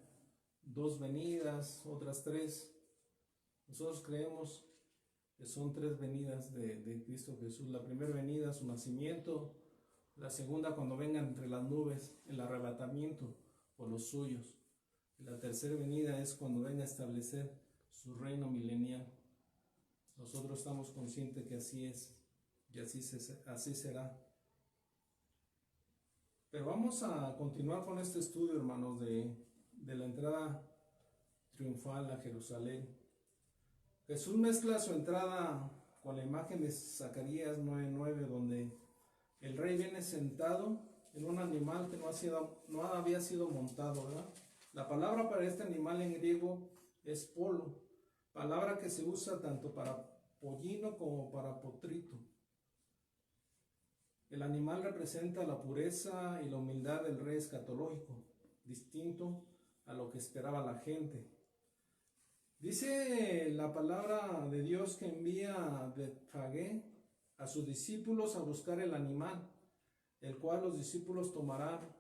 2 venidas, otras 3. Nosotros creemos que son 3 venidas de Cristo Jesús. La primera venida, su nacimiento; la segunda, cuando venga entre las nubes, el arrebatamiento por los suyos; y la tercera venida es cuando venga a establecer su reino milenial. Nosotros estamos conscientes que así es. y así será. Pero vamos a continuar con este estudio, hermanos, de la entrada triunfal a Jerusalén. Jesús mezcla su entrada con la imagen de Zacarías 9:9, donde el rey viene sentado en un animal que no había sido montado, ¿verdad? La palabra para este animal en griego es polo, palabra que se usa tanto para pollino como para potrito. El animal representa la pureza y la humildad del rey escatológico, distinto a lo que esperaba la gente. Dice la palabra de Dios que envía a Betfagé a sus discípulos a buscar el animal, el cual los discípulos tomarán.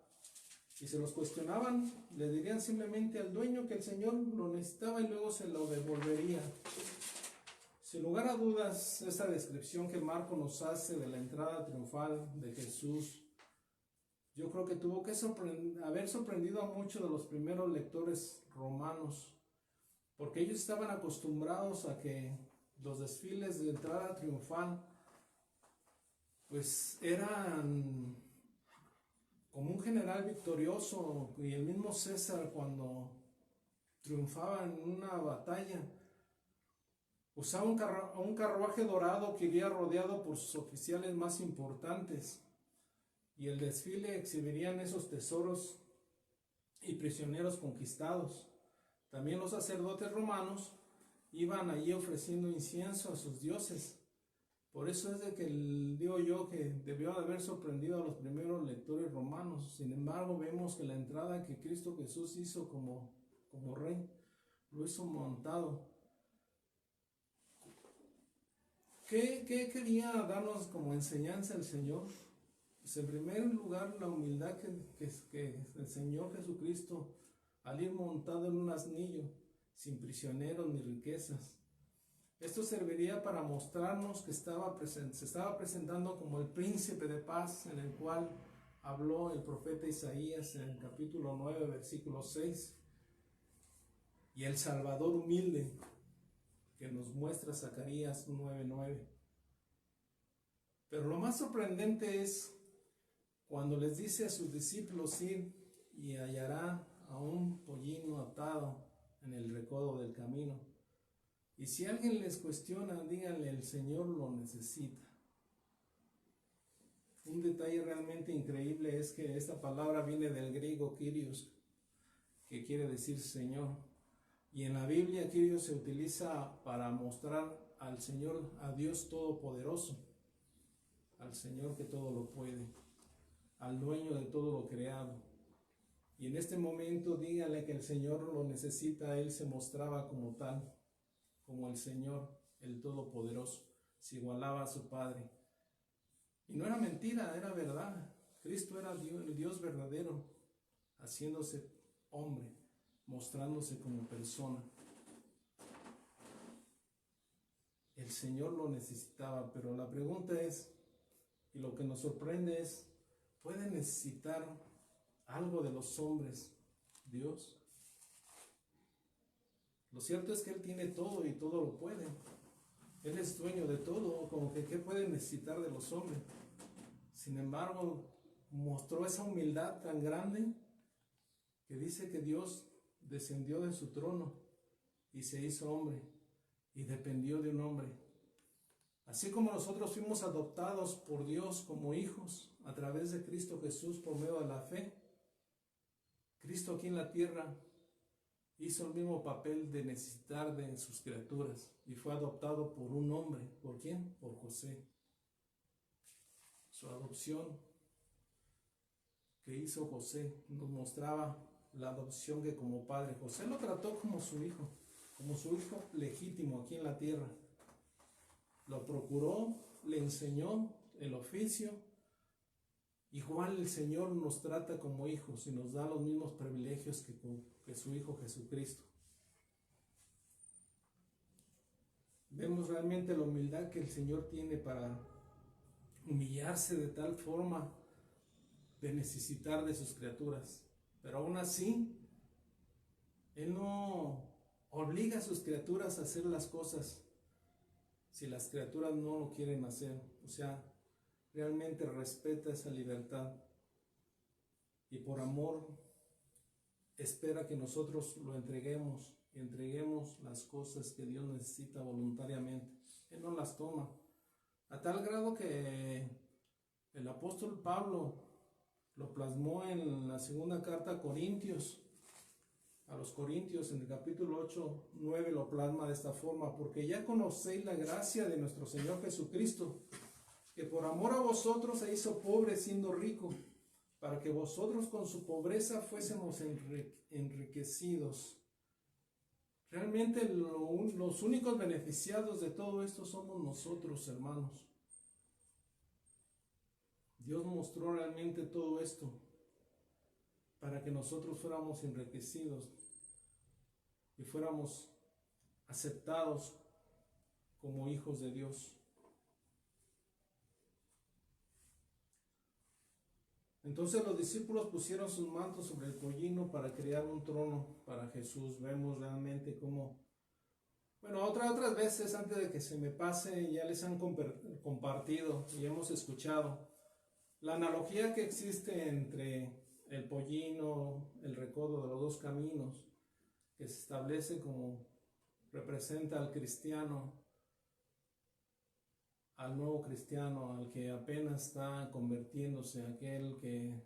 Y se los cuestionaban, le dirían simplemente al dueño que el Señor lo necesitaba y luego se lo devolvería. Sin lugar a dudas, esta descripción que Marco nos hace de la entrada triunfal de Jesús, yo creo que tuvo que haber sorprendido a muchos de los primeros lectores romanos, porque ellos estaban acostumbrados a que los desfiles de entrada triunfal pues eran como un general victorioso, y el mismo César, cuando triunfaba en una batalla, usaba un carruaje dorado que iría rodeado por sus oficiales más importantes, y el desfile exhibirían esos tesoros y prisioneros conquistados. También los sacerdotes romanos iban allí ofreciendo incienso a sus dioses. Por eso es de que digo yo que debió de haber sorprendido a los primeros lectores romanos. Sin embargo, vemos que la entrada que Cristo Jesús hizo como rey, lo hizo montado. ¿Qué quería darnos como enseñanza el Señor? Pues en primer lugar, la humildad que el Señor Jesucristo, al ir montado en un asnillo, sin prisioneros ni riquezas. Esto serviría para mostrarnos que se estaba presentando como el príncipe de paz, en el cual habló el profeta Isaías en el capítulo 9, versículo 6, y el Salvador humilde que nos muestra Zacarías 9:9. Pero lo más sorprendente es cuando les dice a sus discípulos ir y hallará a un pollino atado en el recodo del camino. Y si alguien les cuestiona, díganle, el Señor lo necesita. Un detalle realmente increíble es que esta palabra viene del griego Kyrios, que quiere decir Señor. Y en la Biblia Kyrios se utiliza para mostrar al Señor, a Dios Todopoderoso, al Señor que todo lo puede, al dueño de todo lo creado. Y en este momento díganle que el Señor lo necesita. Él se mostraba como tal, como el Señor, el Todopoderoso, se igualaba a su Padre. Y no era mentira, era verdad. Cristo era Dios, el Dios verdadero, haciéndose hombre, mostrándose como persona. El Señor lo necesitaba, pero la pregunta es, y lo que nos sorprende es, ¿puede necesitar algo de los hombres Dios? Lo cierto es que Él tiene todo y todo lo puede. Él es dueño de todo, como que ¿qué puede necesitar de los hombres? Sin embargo, mostró esa humildad tan grande que dice que Dios descendió de su trono y se hizo hombre y dependió de un hombre. Así como nosotros fuimos adoptados por Dios como hijos a través de Cristo Jesús por medio de la fe, Cristo aquí en la tierra hizo el mismo papel de necesitar de sus criaturas y fue adoptado por un hombre. ¿Por quién? Por José. Su adopción que hizo José nos mostraba la adopción que como padre José lo trató como su hijo legítimo aquí en la tierra. Lo procuró, le enseñó el oficio. Igual el Señor nos trata como hijos y nos da los mismos privilegios que su Hijo Jesucristo. Vemos realmente la humildad que el Señor tiene para humillarse de tal forma de necesitar de sus criaturas. Pero aún así, Él no obliga a sus criaturas a hacer las cosas si las criaturas no lo quieren hacer. O sea, realmente respeta esa libertad y por amor espera que nosotros lo entreguemos y entreguemos las cosas que Dios necesita voluntariamente. Él no las toma, a tal grado que el apóstol Pablo lo plasmó en la segunda carta a Corintios. A los Corintios, en el capítulo 8, 9, lo plasma de esta forma: porque ya conocéis la gracia de nuestro Señor Jesucristo, que por amor a vosotros se hizo pobre siendo rico, para que vosotros con su pobreza fuésemos enriquecidos. Realmente los únicos beneficiados de todo esto somos nosotros, hermanos. Dios mostró realmente todo esto para que nosotros fuéramos enriquecidos y fuéramos aceptados como hijos de Dios. Entonces los discípulos pusieron sus mantos sobre el pollino para crear un trono para Jesús. Vemos realmente cómo, bueno, otras veces antes de que se me pase, ya les han compartido y hemos escuchado la analogía que existe entre el pollino, el recodo de los dos caminos, que se establece como representa al cristiano, al nuevo cristiano, al que apenas está convirtiéndose, aquel que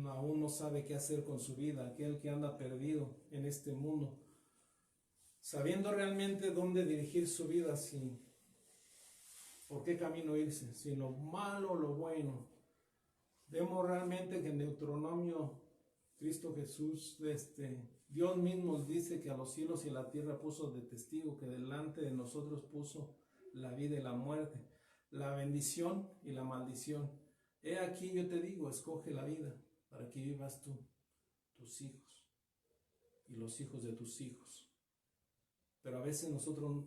aún no sabe qué hacer con su vida, aquel que anda perdido en este mundo, sabiendo realmente dónde dirigir su vida, si por qué camino irse, si lo malo o lo bueno. Vemos realmente que en Deuteronomio, Cristo Jesús, Dios mismo dice que a los cielos y a la tierra puso de testigo, que delante de nosotros puso la vida y la muerte, la bendición y la maldición. He aquí yo te digo, escoge la vida para que vivas tú, tus hijos y los hijos de tus hijos. Pero a veces nosotros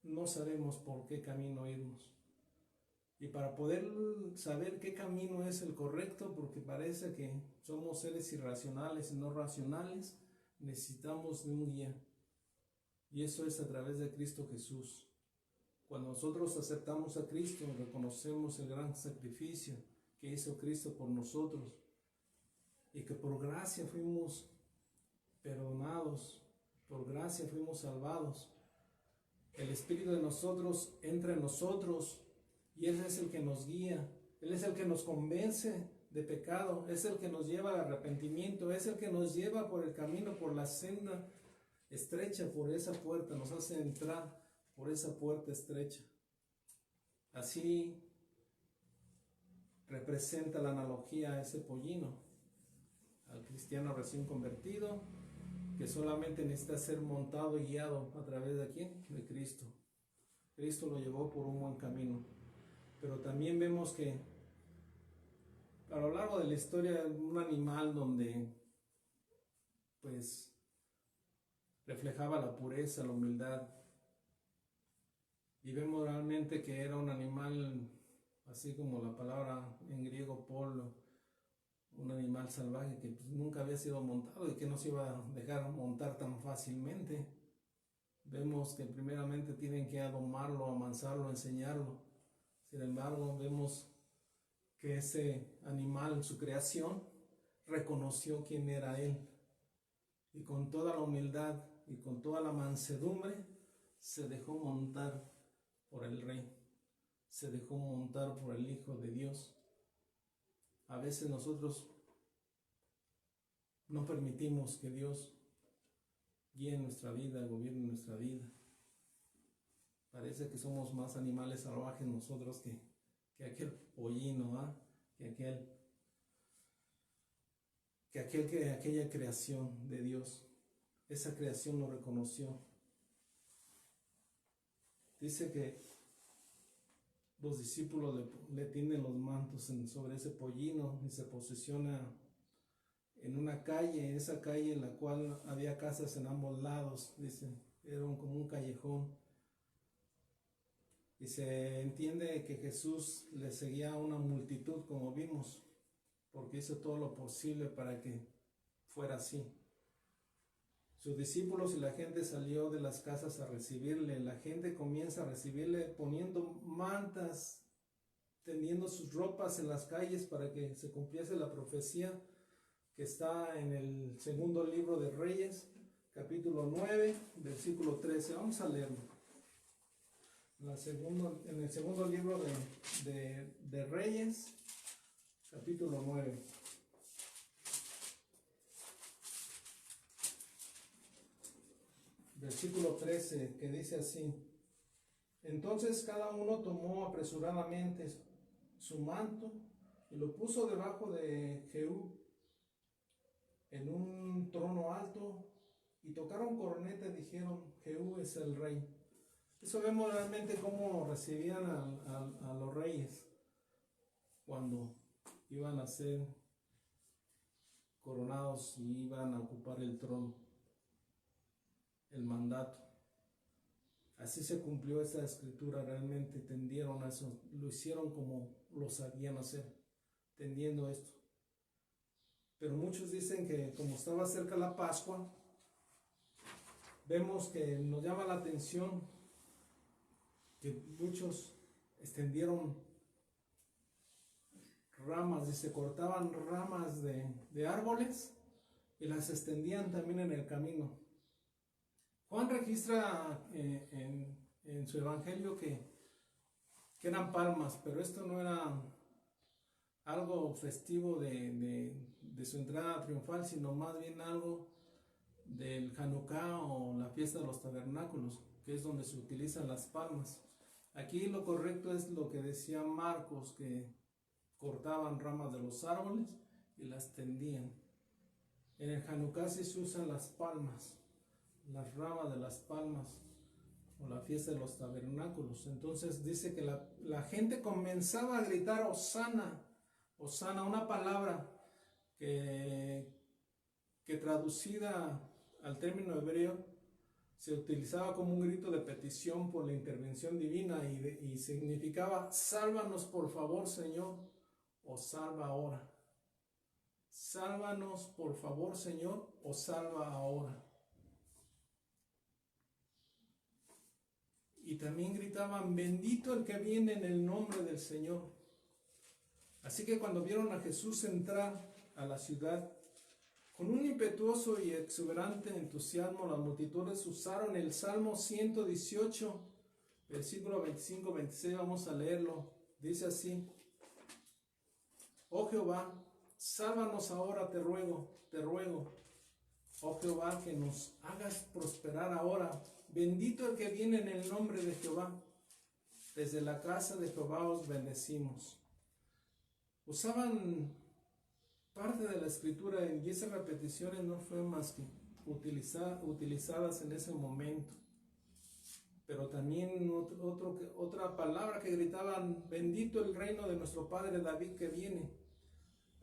no sabemos por qué camino irnos. Y para poder saber qué camino es el correcto, porque parece que somos seres irracionales y no racionales, necesitamos de un guía. Y eso es a través de Cristo Jesús. Cuando nosotros aceptamos a Cristo, reconocemos el gran sacrificio que hizo Cristo por nosotros y que por gracia fuimos perdonados, por gracia fuimos salvados. El Espíritu de nosotros entra en nosotros y Él es el que nos guía, Él es el que nos convence de pecado, es el que nos lleva al arrepentimiento, es el que nos lleva por el camino, por la senda estrecha, por esa puerta, nos hace entrar por esa puerta estrecha. Así representa la analogía a ese pollino, al cristiano recién convertido, que solamente necesita ser montado y guiado a través de ¿quién? De Cristo. Cristo lo llevó por un buen camino. Pero también vemos que a lo largo de la historia un animal donde pues reflejaba la pureza, la humildad, y vemos realmente que era un animal, así como la palabra en griego polo, un animal salvaje que pues nunca había sido montado y que no se iba a dejar montar tan fácilmente. Vemos que primeramente tienen que domarlo, amansarlo, enseñarlo. Sin embargo, vemos que ese animal, su creación, reconoció quién era él. Y con toda la humildad y con toda la mansedumbre, se dejó montar por el Rey. Se dejó montar por el Hijo de Dios. A veces nosotros no permitimos que Dios guíe nuestra vida, gobierne nuestra vida. Parece que somos más animales salvajes nosotros que aquel pollino, ¿ah? que aquella creación de Dios. Esa creación lo reconoció. Dice que los discípulos le tienden los mantos sobre ese pollino y se posiciona en una calle, esa calle en la cual había casas en ambos lados, dice, era como un callejón. Y se entiende que Jesús le seguía a una multitud, como vimos, porque hizo todo lo posible para que fuera así. Sus discípulos y la gente salió de las casas a recibirle. La gente comienza a recibirle poniendo mantas, tendiendo sus ropas en las calles para que se cumpliese la profecía que está en el segundo libro de Reyes, capítulo 9, versículo 13. Vamos a leerlo. En el segundo libro de Reyes, capítulo 9. Versículo 13, que dice así: entonces cada uno tomó apresuradamente su manto y lo puso debajo de Jehú en un trono alto, y tocaron corneta y dijeron: Jehú es el rey. Eso vemos realmente cómo recibían a los reyes cuando iban a ser coronados y iban a ocupar el trono, el mandato. Así se cumplió esa escritura, realmente tendieron a eso, lo hicieron como lo sabían hacer, tendiendo esto. Pero muchos dicen que como estaba cerca la Pascua, vemos que nos llama la atención que muchos extendieron ramas y se cortaban ramas de árboles y las extendían también en el camino. Juan registra en su evangelio que eran palmas, pero esto no era algo festivo de su entrada triunfal, sino más bien algo del Hanukkah o la fiesta de los tabernáculos, que es donde se utilizan las palmas. Aquí lo correcto es lo que decía Marcos, que cortaban ramas de los árboles y las tendían. En el Hanukkah sí se usan las palmas, las ramas de las palmas, o la fiesta de los tabernáculos. Entonces dice que la gente comenzaba a gritar Hosana, Hosana, una palabra que traducida al término hebreo se utilizaba como un grito de petición por la intervención divina y significaba: sálvanos por favor, Señor, o salva ahora. Sálvanos por favor, Señor, o salva ahora. Y también gritaban: bendito el que viene en el nombre del Señor. Así que cuando vieron a Jesús entrar a la ciudad, con un impetuoso y exuberante entusiasmo, las multitudes usaron el Salmo 118, versículo 25-26, vamos a leerlo. Dice así: oh Jehová, sálvanos ahora, te ruego. Oh Jehová, que nos hagas prosperar ahora. Bendito el que viene en el nombre de Jehová. Desde la casa de Jehová os bendecimos. Usaban parte de la escritura y esas repeticiones no fueron más que utilizadas en ese momento. Pero también otra palabra que gritaban: bendito el reino de nuestro padre David que viene.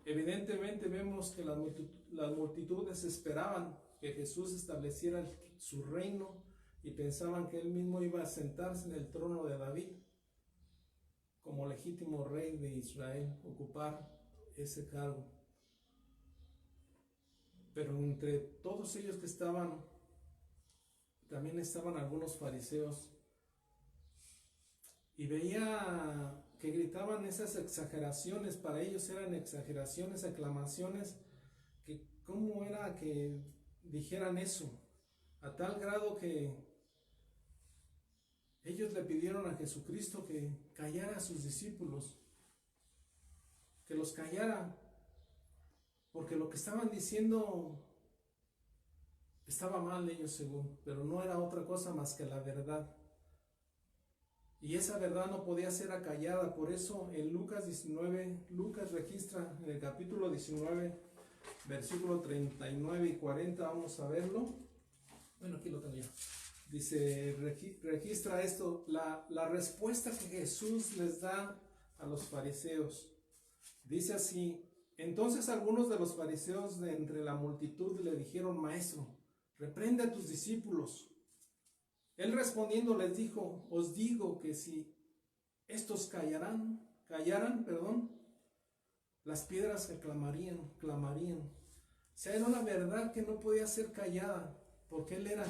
Evidentemente vemos que las multitudes esperaban que Jesús estableciera su reino y pensaban que él mismo iba a sentarse en el trono de David como legítimo rey de Israel, ocupar ese cargo. Pero entre todos ellos que estaban, también estaban algunos fariseos, y veía que gritaban esas exageraciones. Para ellos eran exageraciones, aclamaciones, que cómo era que dijeran eso, a tal grado que ellos le pidieron a Jesucristo que callara a sus discípulos, que los callara, porque lo que estaban diciendo estaba mal ellos según, pero no era otra cosa más que la verdad. Y esa verdad no podía ser acallada. Por eso en Lucas 19, Lucas registra en el capítulo 19, versículo 39 y 40, vamos a verlo. Bueno, aquí lo tengo ya. Dice, registra esto, la respuesta que Jesús les da a los fariseos. Dice así: entonces algunos de los fariseos de entre la multitud le dijeron: maestro, reprende a tus discípulos. Él respondiendo les dijo: os digo que si estos callaran, las piedras que clamarían. O sea, era una verdad que no podía ser callada. porque él era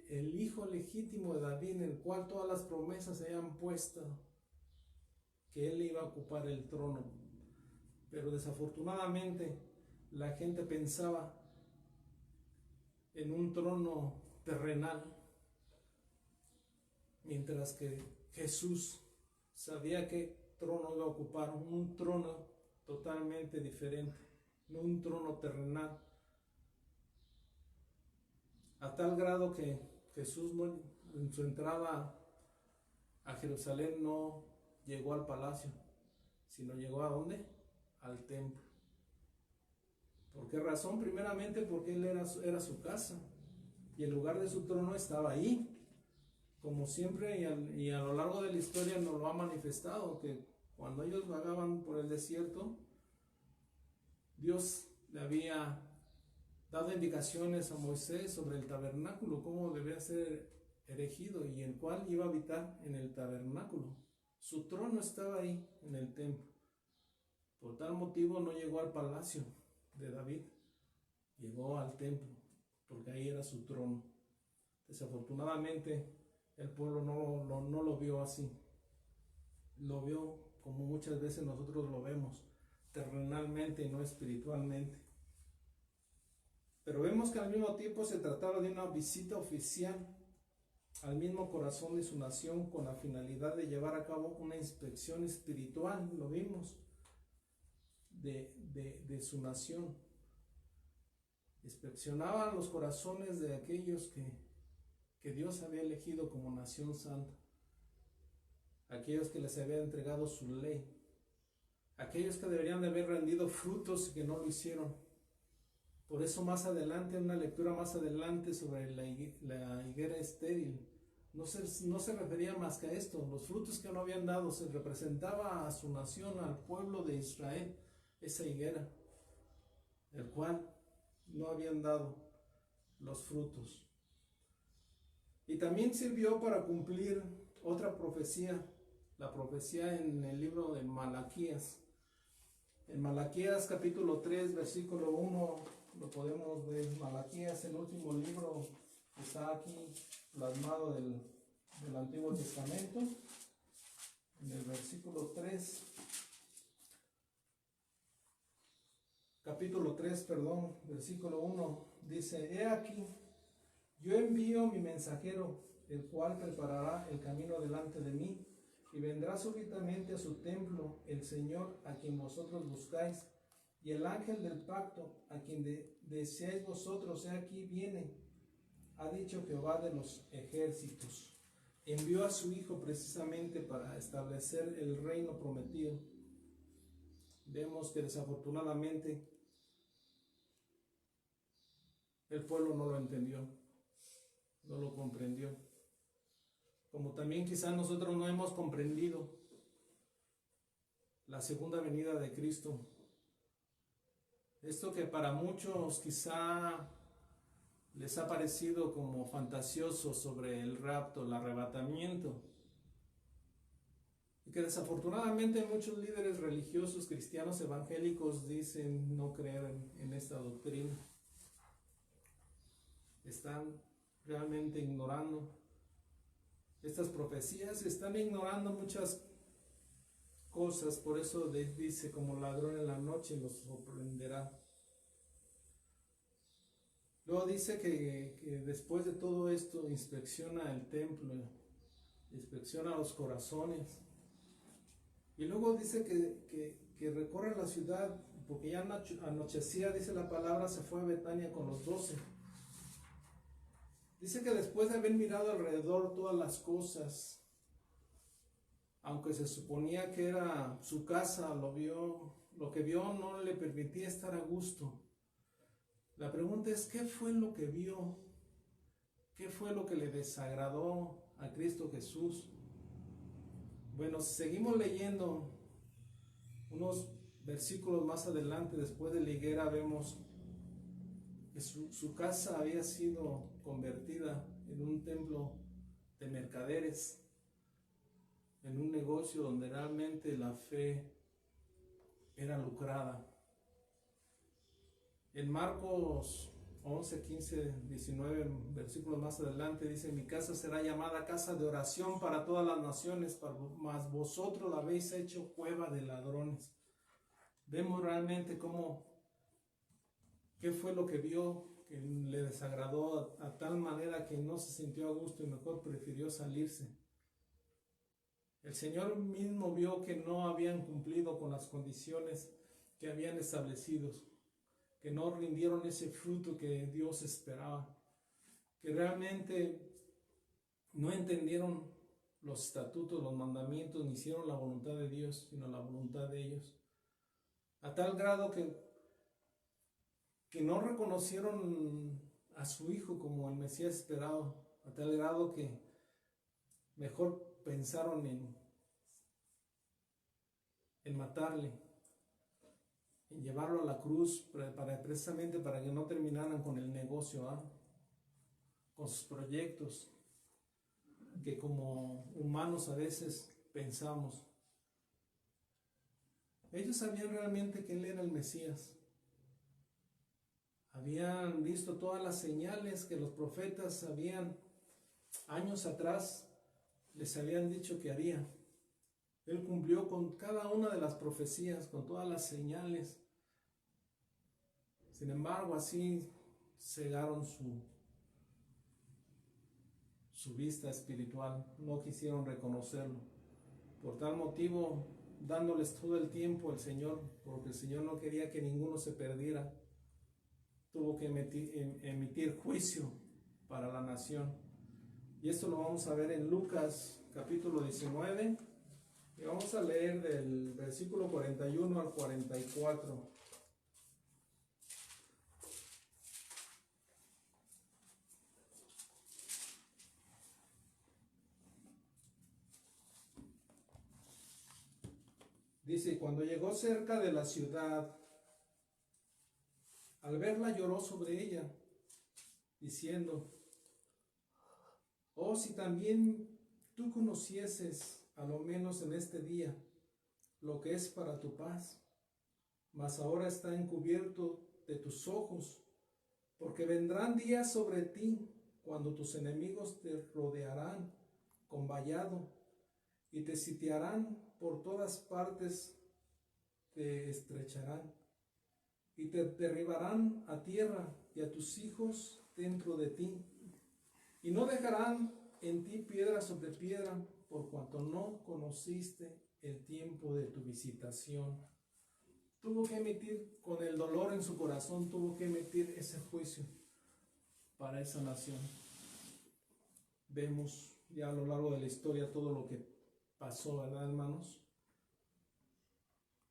el hijo legítimo de David, en el cual todas las promesas se habían puesto que él iba a ocupar el trono. Pero desafortunadamente la gente pensaba en un trono terrenal, mientras que Jesús sabía que trono iba a ocupar, un trono totalmente diferente, no un trono terrenal, a tal grado que Jesús en su entrada a Jerusalén no llegó al palacio, sino llegó ¿a dónde? Al templo. ¿Por qué razón? Primeramente porque él era su casa, y el lugar de su trono estaba ahí, como siempre, y a lo largo de la historia nos lo ha manifestado, que cuando ellos vagaban por el desierto, Dios le había dado indicaciones a Moisés sobre el tabernáculo, cómo debía ser erigido, y el cual iba a habitar en el tabernáculo. Su trono estaba ahí en el templo. Por tal motivo no llegó al palacio de David, llegó al templo, porque ahí era su trono. Desafortunadamente el pueblo no lo vio así, lo vio como muchas veces nosotros lo vemos, terrenalmente y no espiritualmente. Pero vemos que al mismo tiempo se trataba de una visita oficial al mismo corazón de su nación, con la finalidad de llevar a cabo una inspección espiritual, lo vimos, de su nación. Inspeccionaba los corazones de aquellos que Dios había elegido como nación santa, aquellos que les había entregado su ley, aquellos que deberían de haber rendido frutos y que no lo hicieron. Por eso más adelante, en una lectura más adelante sobre la higuera estéril, no se refería más que a esto. Los frutos que no habían dado se representaba a su nación, al pueblo de Israel, esa higuera, el cual no habían dado los frutos. Y también sirvió para cumplir otra profecía, la profecía en el libro de Malaquías. En Malaquías capítulo 3, versículo 1, lo podemos ver. Malaquías, el último libro, está aquí plasmado del Antiguo Testamento. En el versículo 3, capítulo 3, perdón, versículo 1, dice: He aquí, yo envío mi mensajero, el cual preparará el camino delante de mí, y vendrá súbitamente a su templo el Señor a quien vosotros buscáis, y el ángel del pacto a quien deseáis vosotros, he aquí viene, ha dicho Jehová de los ejércitos. Envió a su Hijo precisamente para establecer el reino prometido. Vemos que desafortunadamente el pueblo no lo entendió, no lo comprendió, como también quizás nosotros no hemos comprendido la segunda venida de Cristo. Esto que para muchos quizá les ha parecido como fantasioso sobre el rapto, el arrebatamiento, y que desafortunadamente muchos líderes religiosos cristianos evangélicos dicen no creer en esta doctrina. Están realmente ignorando estas profecías, están ignorando muchas cosas. Por eso dice: como ladrón en la noche los sorprenderá. Luego dice que después de todo esto inspecciona el templo, inspecciona los corazones, y luego dice que recorre la ciudad, porque ya anochecía, dice la palabra, se fue a Betania con los 12. Dice que después de haber mirado alrededor todas las cosas, aunque se suponía que era su casa, lo que vio no le permitía estar a gusto. La pregunta es: ¿qué fue lo que vio? ¿Qué fue lo que le desagradó a Cristo Jesús? Bueno, si seguimos leyendo unos versículos más adelante, después de la higuera, vemos que su casa había sido convertida en un templo de mercaderes, en un negocio donde realmente la fe era lucrada. En Marcos 11, 15, 19 versículos más adelante dice: mi casa será llamada casa de oración para todas las naciones, mas vosotros la habéis hecho cueva de ladrones. Vemos realmente qué fue lo que vio, que le desagradó a tal manera que no se sintió a gusto y mejor prefirió salirse. El Señor mismo vio que no habían cumplido con las condiciones que habían establecido, que no rindieron ese fruto que Dios esperaba, que realmente no entendieron los estatutos, los mandamientos, ni hicieron la voluntad de Dios, sino la voluntad de ellos. A tal grado que no reconocieron a su hijo como el Mesías esperado, a tal grado que mejor pensaron en matarle, en llevarlo a la cruz, precisamente para que no terminaran con el negocio, con sus proyectos, que como humanos a veces pensamos. Ellos sabían realmente que Él era el Mesías. Habían visto todas las señales que los profetas años atrás les habían dicho que haría. Él cumplió con cada una de las profecías, con todas las señales. Sin embargo, así cegaron su vista espiritual, no quisieron reconocerlo. Por tal motivo, dándoles todo el tiempo el Señor, porque el Señor no quería que ninguno se perdiera, tuvo que emitir juicio para la nación. Y esto lo vamos a ver en Lucas capítulo 19, y vamos a leer del versículo 41 al 44. Dice: cuando llegó cerca de la ciudad, al verla lloró sobre ella, diciendo: oh, si también tú conocieses, a lo menos en este día, lo que es para tu paz, mas ahora está encubierto de tus ojos, porque vendrán días sobre ti, cuando tus enemigos te rodearán con vallado, y te sitiarán por todas partes, te estrecharán, y te derribarán a tierra, y a tus hijos dentro de ti, y no dejarán en ti piedra sobre piedra, por cuanto no conociste el tiempo de tu visitación. Tuvo que emitir, con el dolor en su corazón, tuvo que emitir ese juicio para esa nación. Vemos ya a lo largo de la historia todo lo que pasó, ¿verdad, hermanos?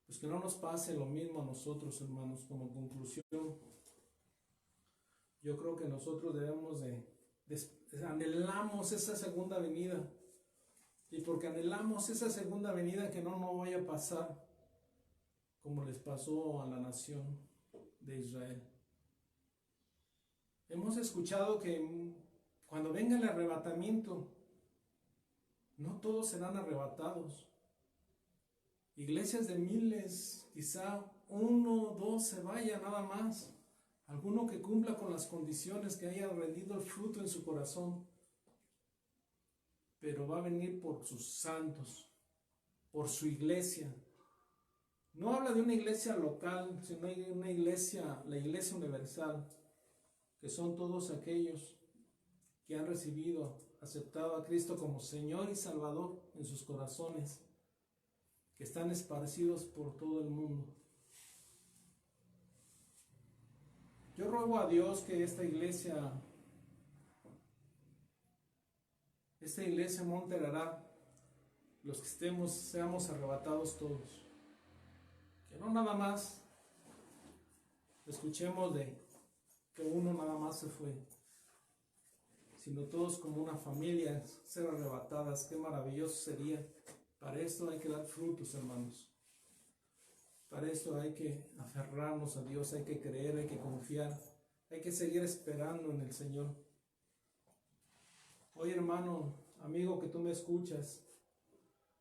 Pues que no nos pase lo mismo a nosotros, hermanos. Como conclusión, yo creo que nosotros debemos anhelamos esa segunda venida, y porque anhelamos esa segunda venida, que no vaya a pasar como les pasó a la nación de Israel. Hemos escuchado que cuando venga el arrebatamiento, no todos serán arrebatados. Iglesias de miles, quizá 1 o 2 se vayan nada más. Alguno que cumpla con las condiciones, que haya rendido el fruto en su corazón. Pero va a venir por sus santos, por su iglesia. No habla de una iglesia local, sino de una iglesia, la iglesia universal, que son todos aquellos que han aceptado a Cristo como Señor y Salvador en sus corazones, que están esparcidos por todo el mundo. Yo ruego a Dios que esta iglesia Monterrey, los que seamos arrebatados todos. Que no nada más escuchemos de que uno nada más se fue, sino todos como una familia ser arrebatadas. Qué maravilloso sería. Para esto hay que dar frutos, hermanos. Para esto hay que aferrarnos a Dios, hay que creer, hay que confiar, hay que seguir esperando en el Señor. Hoy, hermano, amigo que tú me escuchas,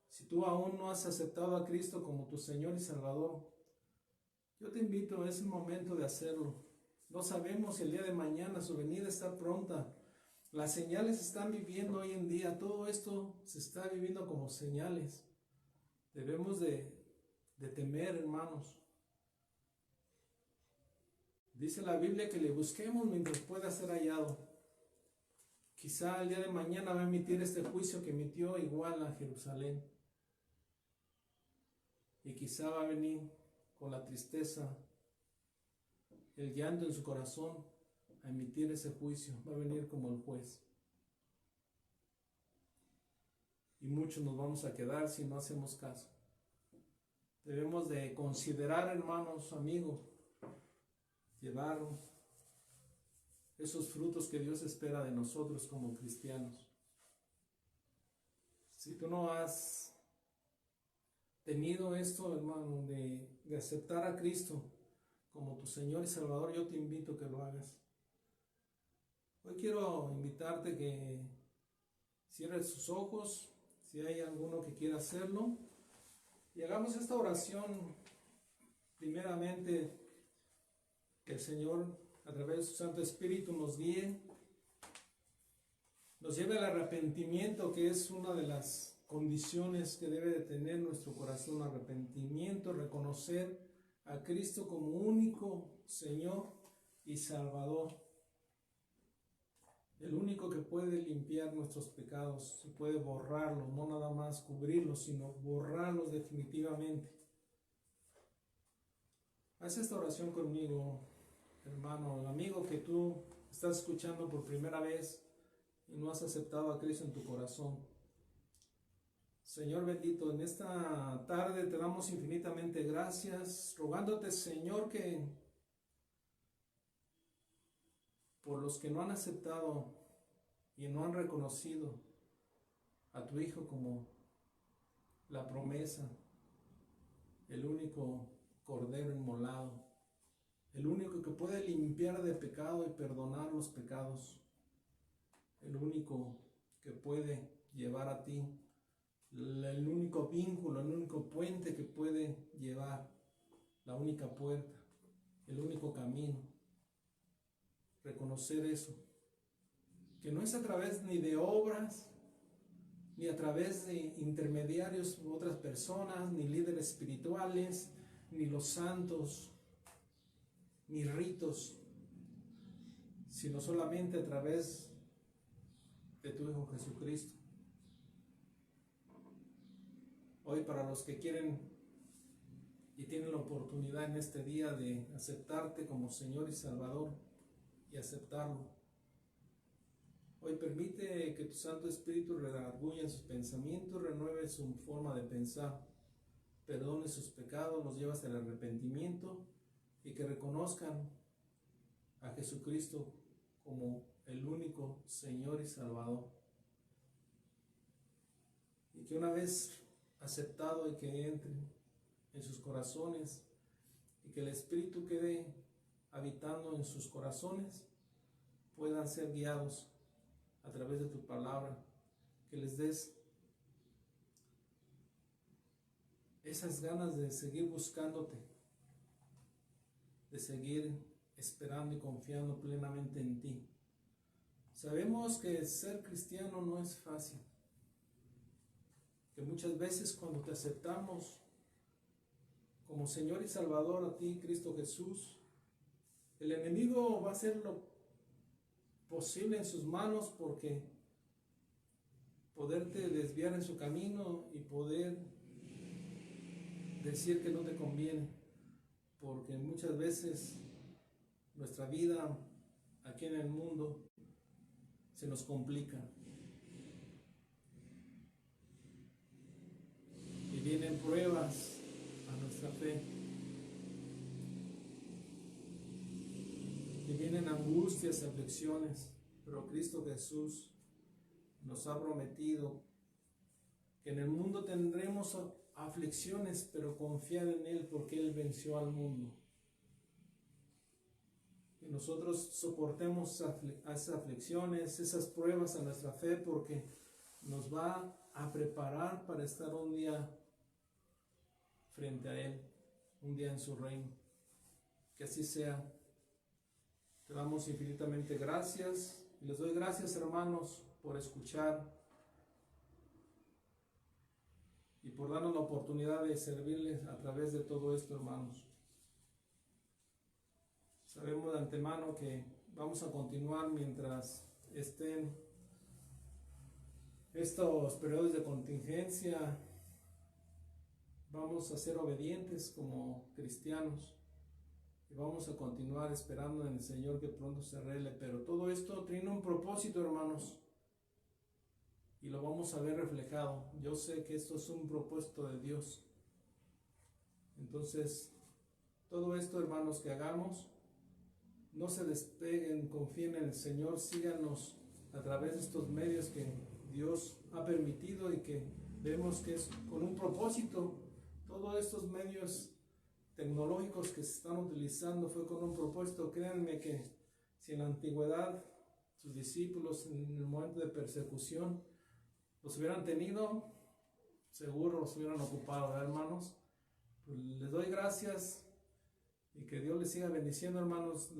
si tú aún no has aceptado a Cristo como tu Señor y Salvador, yo te invito, es el momento de hacerlo. No sabemos si el día de mañana su venida está pronta. Las señales se están viviendo hoy en día. Todo esto se está viviendo como señales. Debemos de temer, hermanos. Dice la Biblia que le busquemos mientras pueda ser hallado. Quizá el día de mañana va a emitir este juicio que emitió igual a Jerusalén. Y quizá va a venir con la tristeza, el llanto en su corazón, a emitir ese juicio. Va a venir como el juez. Y muchos nos vamos a quedar si no hacemos caso. Debemos de considerar, hermanos, amigos, llevar esos frutos que Dios espera de nosotros como cristianos. Si tú no has tenido esto, hermano, de aceptar a Cristo como tu Señor y Salvador, yo te invito a que lo hagas. Hoy quiero invitarte que cierres sus ojos, si hay alguno que quiera hacerlo, y hagamos esta oración. Primeramente, que el Señor, a través de su Santo Espíritu, nos guíe, nos lleve al arrepentimiento, que es una de las condiciones que debe de tener nuestro corazón. Arrepentimiento, reconocer a Cristo como único Señor y Salvador, el único que puede limpiar nuestros pecados y puede borrarlos, no nada más cubrirlos, sino borrarlos definitivamente. Haz esta oración conmigo, hermano, amigo, que tú estás escuchando por primera vez y no has aceptado a Cristo en tu corazón. Señor bendito, en esta tarde te damos infinitamente gracias, rogándote, Señor, que por los que no han aceptado y no han reconocido a tu Hijo como la promesa, el único Cordero inmolado, el único que puede limpiar de pecado y perdonar los pecados, el único que puede llevar a ti, el único vínculo, el único puente que puede llevar, la única puerta, el único camino. Reconocer eso, que no es a través ni de obras, ni a través de intermediarios u otras personas, ni líderes espirituales, ni los santos, ni ritos, sino solamente a través de tu Hijo Jesucristo. Hoy, para los que quieren y tienen la oportunidad en este día de aceptarte como Señor y Salvador y aceptarlo, hoy permite que tu Santo Espíritu redarguya sus pensamientos, renueve su forma de pensar, perdone sus pecados, los lleve hasta el arrepentimiento y que reconozcan a Jesucristo como el único Señor y Salvador. Y que una vez aceptado y que entren en sus corazones y que el Espíritu quede habitando en sus corazones, puedan ser guiados a través de tu palabra, que les des esas ganas de seguir buscándote, de seguir esperando y confiando plenamente en ti. Sabemos que ser cristiano no es fácil, que muchas veces cuando te aceptamos como Señor y Salvador a ti, Cristo Jesús, el enemigo va a hacer lo posible en sus manos porque poderte desviar en su camino y poder decir que no te conviene, porque muchas veces nuestra vida aquí en el mundo se nos complica y vienen pruebas a nuestra fe y vienen angustias, aflicciones, pero Cristo Jesús nos ha prometido que en el mundo tendremos aflicciones, pero confiad en Él porque Él venció al mundo. Que nosotros soportemos esas aflicciones, esas pruebas a nuestra fe, porque nos va a preparar para estar un día frente a Él, un día en su reino. Que así sea. Te damos infinitamente gracias y les doy gracias, hermanos, por escuchar y por darnos la oportunidad de servirles a través de todo esto, hermanos. Sabemos de antemano que vamos a continuar mientras estén estos periodos de contingencia. Vamos a ser obedientes como cristianos y vamos a continuar esperando en el Señor que pronto se revele, pero todo esto tiene un propósito, hermanos, y lo vamos a ver reflejado. Yo sé que esto es un propósito de Dios. Entonces, todo esto, hermanos, que hagamos, no se despeguen, confíen en el Señor, síganos a través de estos medios que Dios ha permitido y que vemos que es con un propósito. Todos estos medios tecnológicos que se están utilizando fue con un propósito. Créanme que si en la antigüedad sus discípulos en el momento de persecución los hubieran tenido, seguro los hubieran ocupado, ¿verdad, hermanos? Pues les doy gracias y que Dios les siga bendiciendo, hermanos.